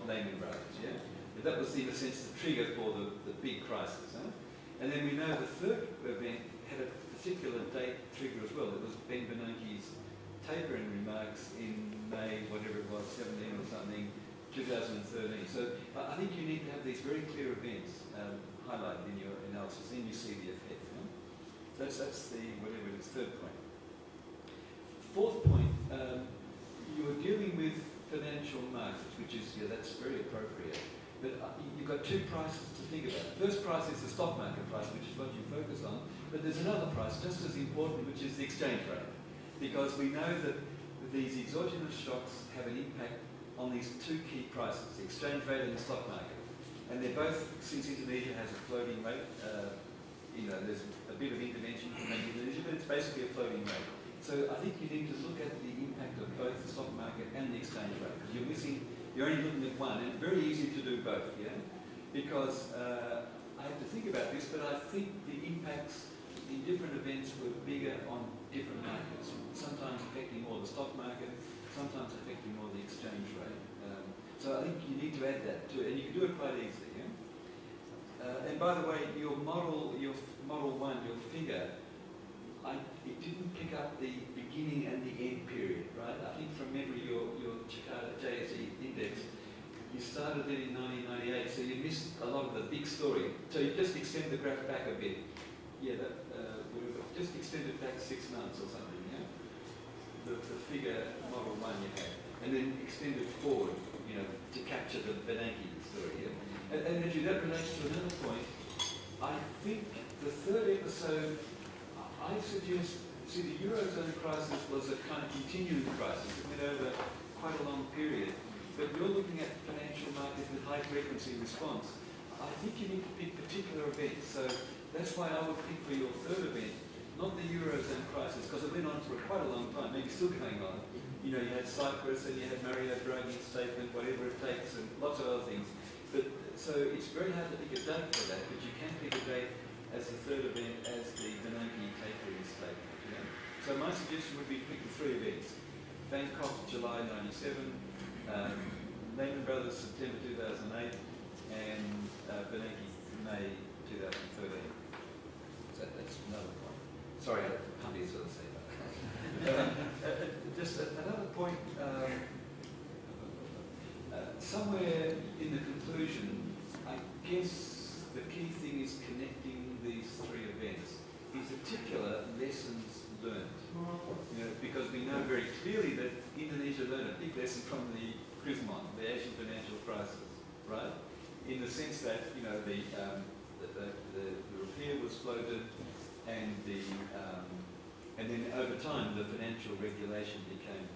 Lehman Brothers, yeah? But that was, in a sense, the trigger for the big crisis. Huh? And then we know the third event had a particular date trigger as well. It was Ben Bernanke's tapering remarks in May, whatever it was, 17 or something, 2013. So I think you need to have these very clear events highlighted in your analysis, then you see the effect. Huh? That's the, whatever it is, third point. Fourth point, you are dealing with financial markets, which is, yeah, that's very appropriate. But you've got two prices to think about. The first price is the stock market price, which is what you focus on. But there's another price just as important, which is the exchange rate. Because we know that these exogenous shocks have an impact on these two key prices, the exchange rate and the stock market. And they're both, since Indonesia has a floating rate, you know, there's a bit of intervention from Indonesia, but it's basically a floating rate. So I think you need to look at the impact of both the stock market and the exchange rate, because you're only looking at one, and it's very easy to do both, yeah? Because I have to think about this, but I think the impacts in different events were bigger on different markets, sometimes affecting more the stock market, sometimes affecting more the exchange rate. So I think you need to add that to it, and you can do it quite easily, yeah? And by the way, your model one, your figure, it didn't pick up the beginning and the end period, right? I think from memory, your Jakarta JSE index, you started it in 1998, so you missed a lot of the big story. So you just extend the graph back a bit. Yeah, just extend it back 6 months or something, yeah? The figure model one you had. And then extend it forward, you know, to capture the Bernanke story, yeah? And actually that relates to another point. I think the third episode, I suggest, see, the Eurozone crisis was a kind of continuing crisis. It went over quite a long period. But you're looking at financial markets with high frequency response. I think you need to pick particular events. So that's why I would pick for your third event, not the Eurozone crisis, because it went on for quite a long time, maybe still going on. You know, you had Cyprus and you had Mario Draghi's statement, whatever it takes, and lots of other things. But so it's very hard to pick a date for that, but you can pick a date as the third event, as the Bernanke tapering statement. You know? So my suggestion would be to pick the three events. Bangkok, July 97, Lehman Brothers, September 2008, and Bernanke, May 2013. So that's another point. Sorry, I can't be sort of say that. Just another point, somewhere in the conclusion, I guess the key thing is connecting these three events. In particular, lessons learned. You know, because we know very clearly that Indonesia learned a big lesson from the Krismon, the Asian financial crisis, right? In the sense that, you know, the rupiah was floated, and then over time the financial regulation became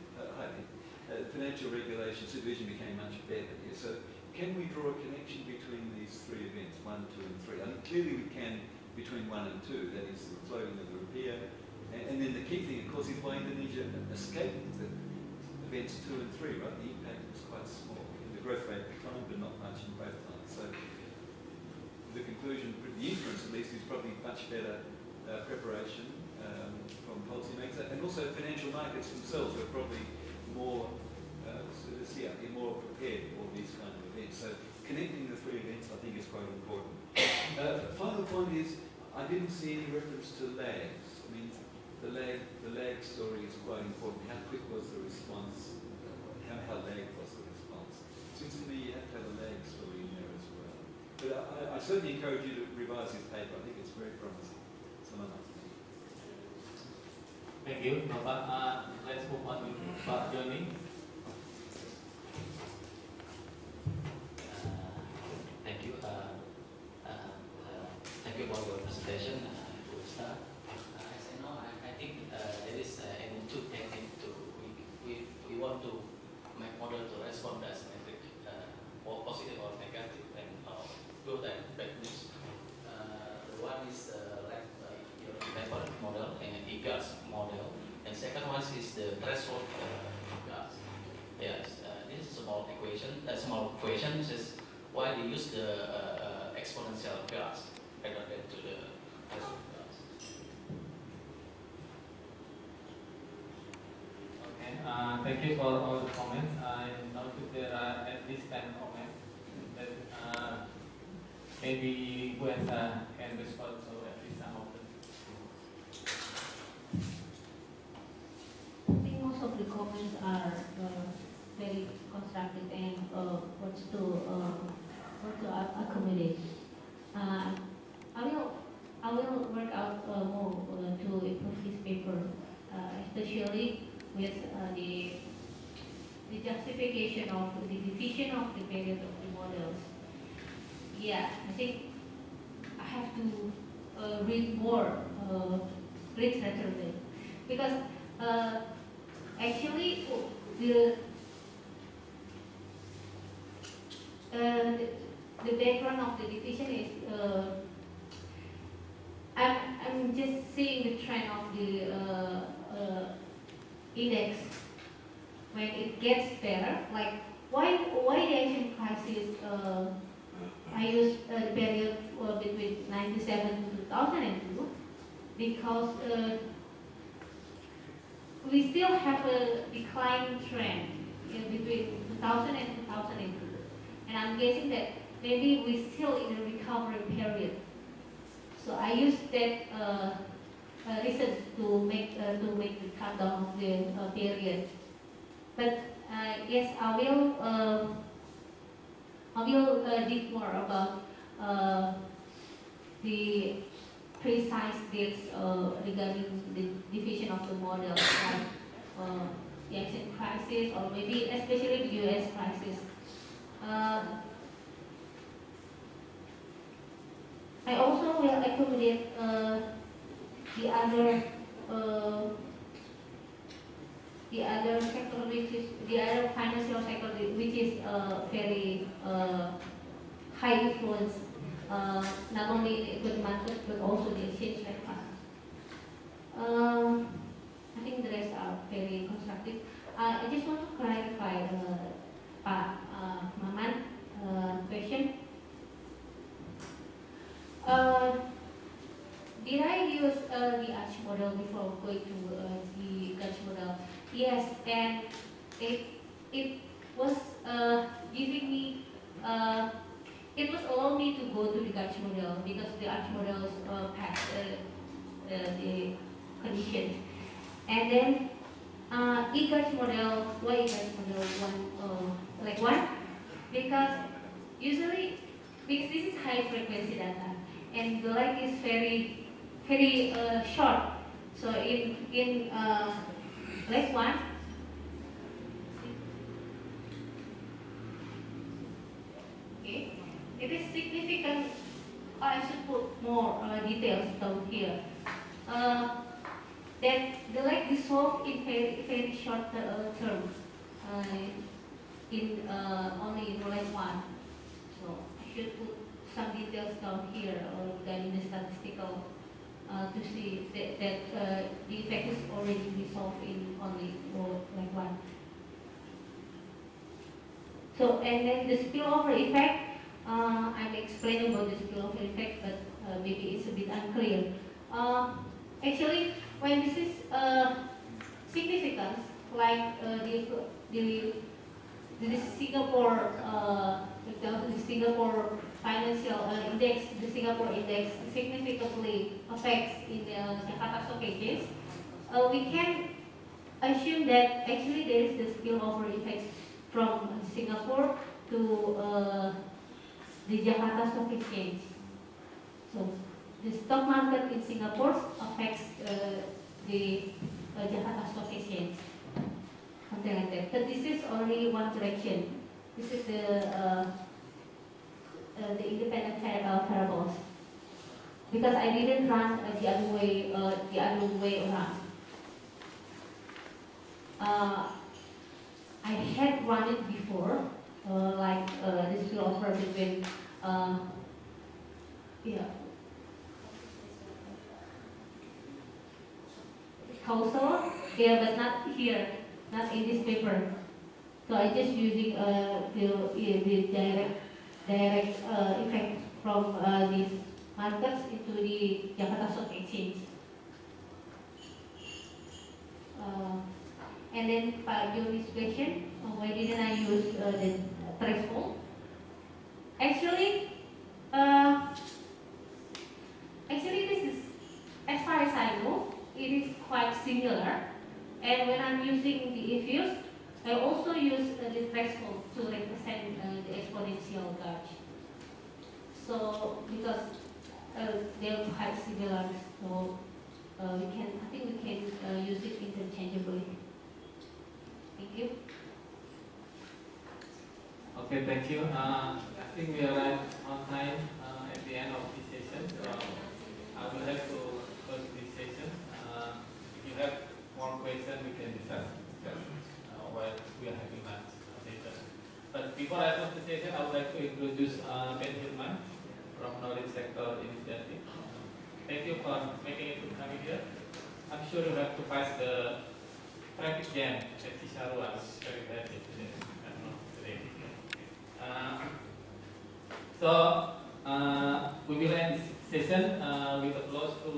financial regulation supervision became much better. Yeah? So can we draw a connection between these three events, 1, 2, and 3? I mean, clearly we can between 1 and 2. That is the floating of the rupiah, And then the key thing, of course, is why Indonesia escaped the events 2 and 3, right? The impact was quite small. The growth rate declined, but not much in both times. So the conclusion, the inference at least, is probably much better preparation from policymakers, and also financial markets themselves were probably more more prepared for these kind of events. So connecting the three events, I think, is quite important. Final point is, I didn't see any reference to lags. I mean, the lag story is quite important. How quick was the response? How lagged was the response? Seems to me you have to have a lag story in there as well. But I certainly encourage you to revise this paper. I think it's very promising. Sanata. Thank you, Bapak. Let's move on with Pak Joni. Thank you. Thank you for your presentation, Esta. As I know, I think there is an two technique to we want to make model to respond to asymmetric, or positive or negative, and good and bad news. The one is like your paper model and EGAS model, and second one is the threshold EGAS. Yes, this is a small equation. A small equation is why they use the exponential gas rather than to the threshold gas. Okay, thank you for all the comments. I noticed there are at least 10 comments that maybe Esta can respond to at least some of them. I think most of the comments are very constructive and want to accommodate. I will work out more to improve this paper, especially with the justification of the division of the period of the models. Yeah, I think I have to read more literature because actually the background of the division is I'm just seeing the trend of the index when it gets better. Like why the Asian crisis? I use the period between 1997 to 2002 because we still have a declining trend between 2000 and 2002. And I'm guessing that maybe we're still in a recovery period. So I use that research to make the cut down of the period. But yes, I will dig more about the precise dates regarding the division of the model, like the Asian crisis, or maybe especially the US crisis. I also will accommodate the other sector, which is the other financial sector, which is very high influence, not only in the equity market but also the exchange rate fund. I think the rest are very constructive. I just want to clarify Pak Maman question. Did I use the arch model before going to the Dutch model? Yes, and it was giving me it was allowing me to go to the Dutch model because the arch models passed the conditions, and then Dutch model. Why Dutch model one? Because usually because this is high frequency data and the lag is very short. So in leg one, okay, it is significant. I should put more details down here. That the lag dissolve in very short term. Only in leg one. So I should put some details down here regarding the statistical to see that the effect is already resolved in only like one. So, and then the spillover effect, I'm explaining about the spillover effect, but maybe it's a bit unclear. Actually, when this is significant, like the Singapore, the Singapore financial index, the Singapore index significantly affects in the Jakarta Stock Exchange, we can assume that actually there is the spillover effects from Singapore to the Jakarta Stock Exchange. So the stock market in Singapore affects the Jakarta Stock Exchange, something like that. But this is only one direction. This is the independent variables, because I didn't run the other way around. I had run it before, like this spillover between household here, but not here, not in this paper. So I just using the direct effect from these markets into the Jakarta Stock Exchange. And then Pak Johnny's question, why didn't I use the threshold? Actually, this is, as far as I know, it is quite similar. And when I'm using the ifuse, I also use the threshold to represent the exponential gauge. So because they're quite similar, so I think we can use it interchangeably. Thank you. Okay, thank you. I think we are right on time at the end of this session. So I will have to close this session. If you have more questions, we can discuss while we are having lunch later. But before I close the session, I would like to introduce Ben Hilman from Knowledge Sector Initiative. Thank you for making it to come here. I'm sure you have to pass the traffic jam at Cisarua. Very bad yesterday. I don't know today. So we will end this session with a close to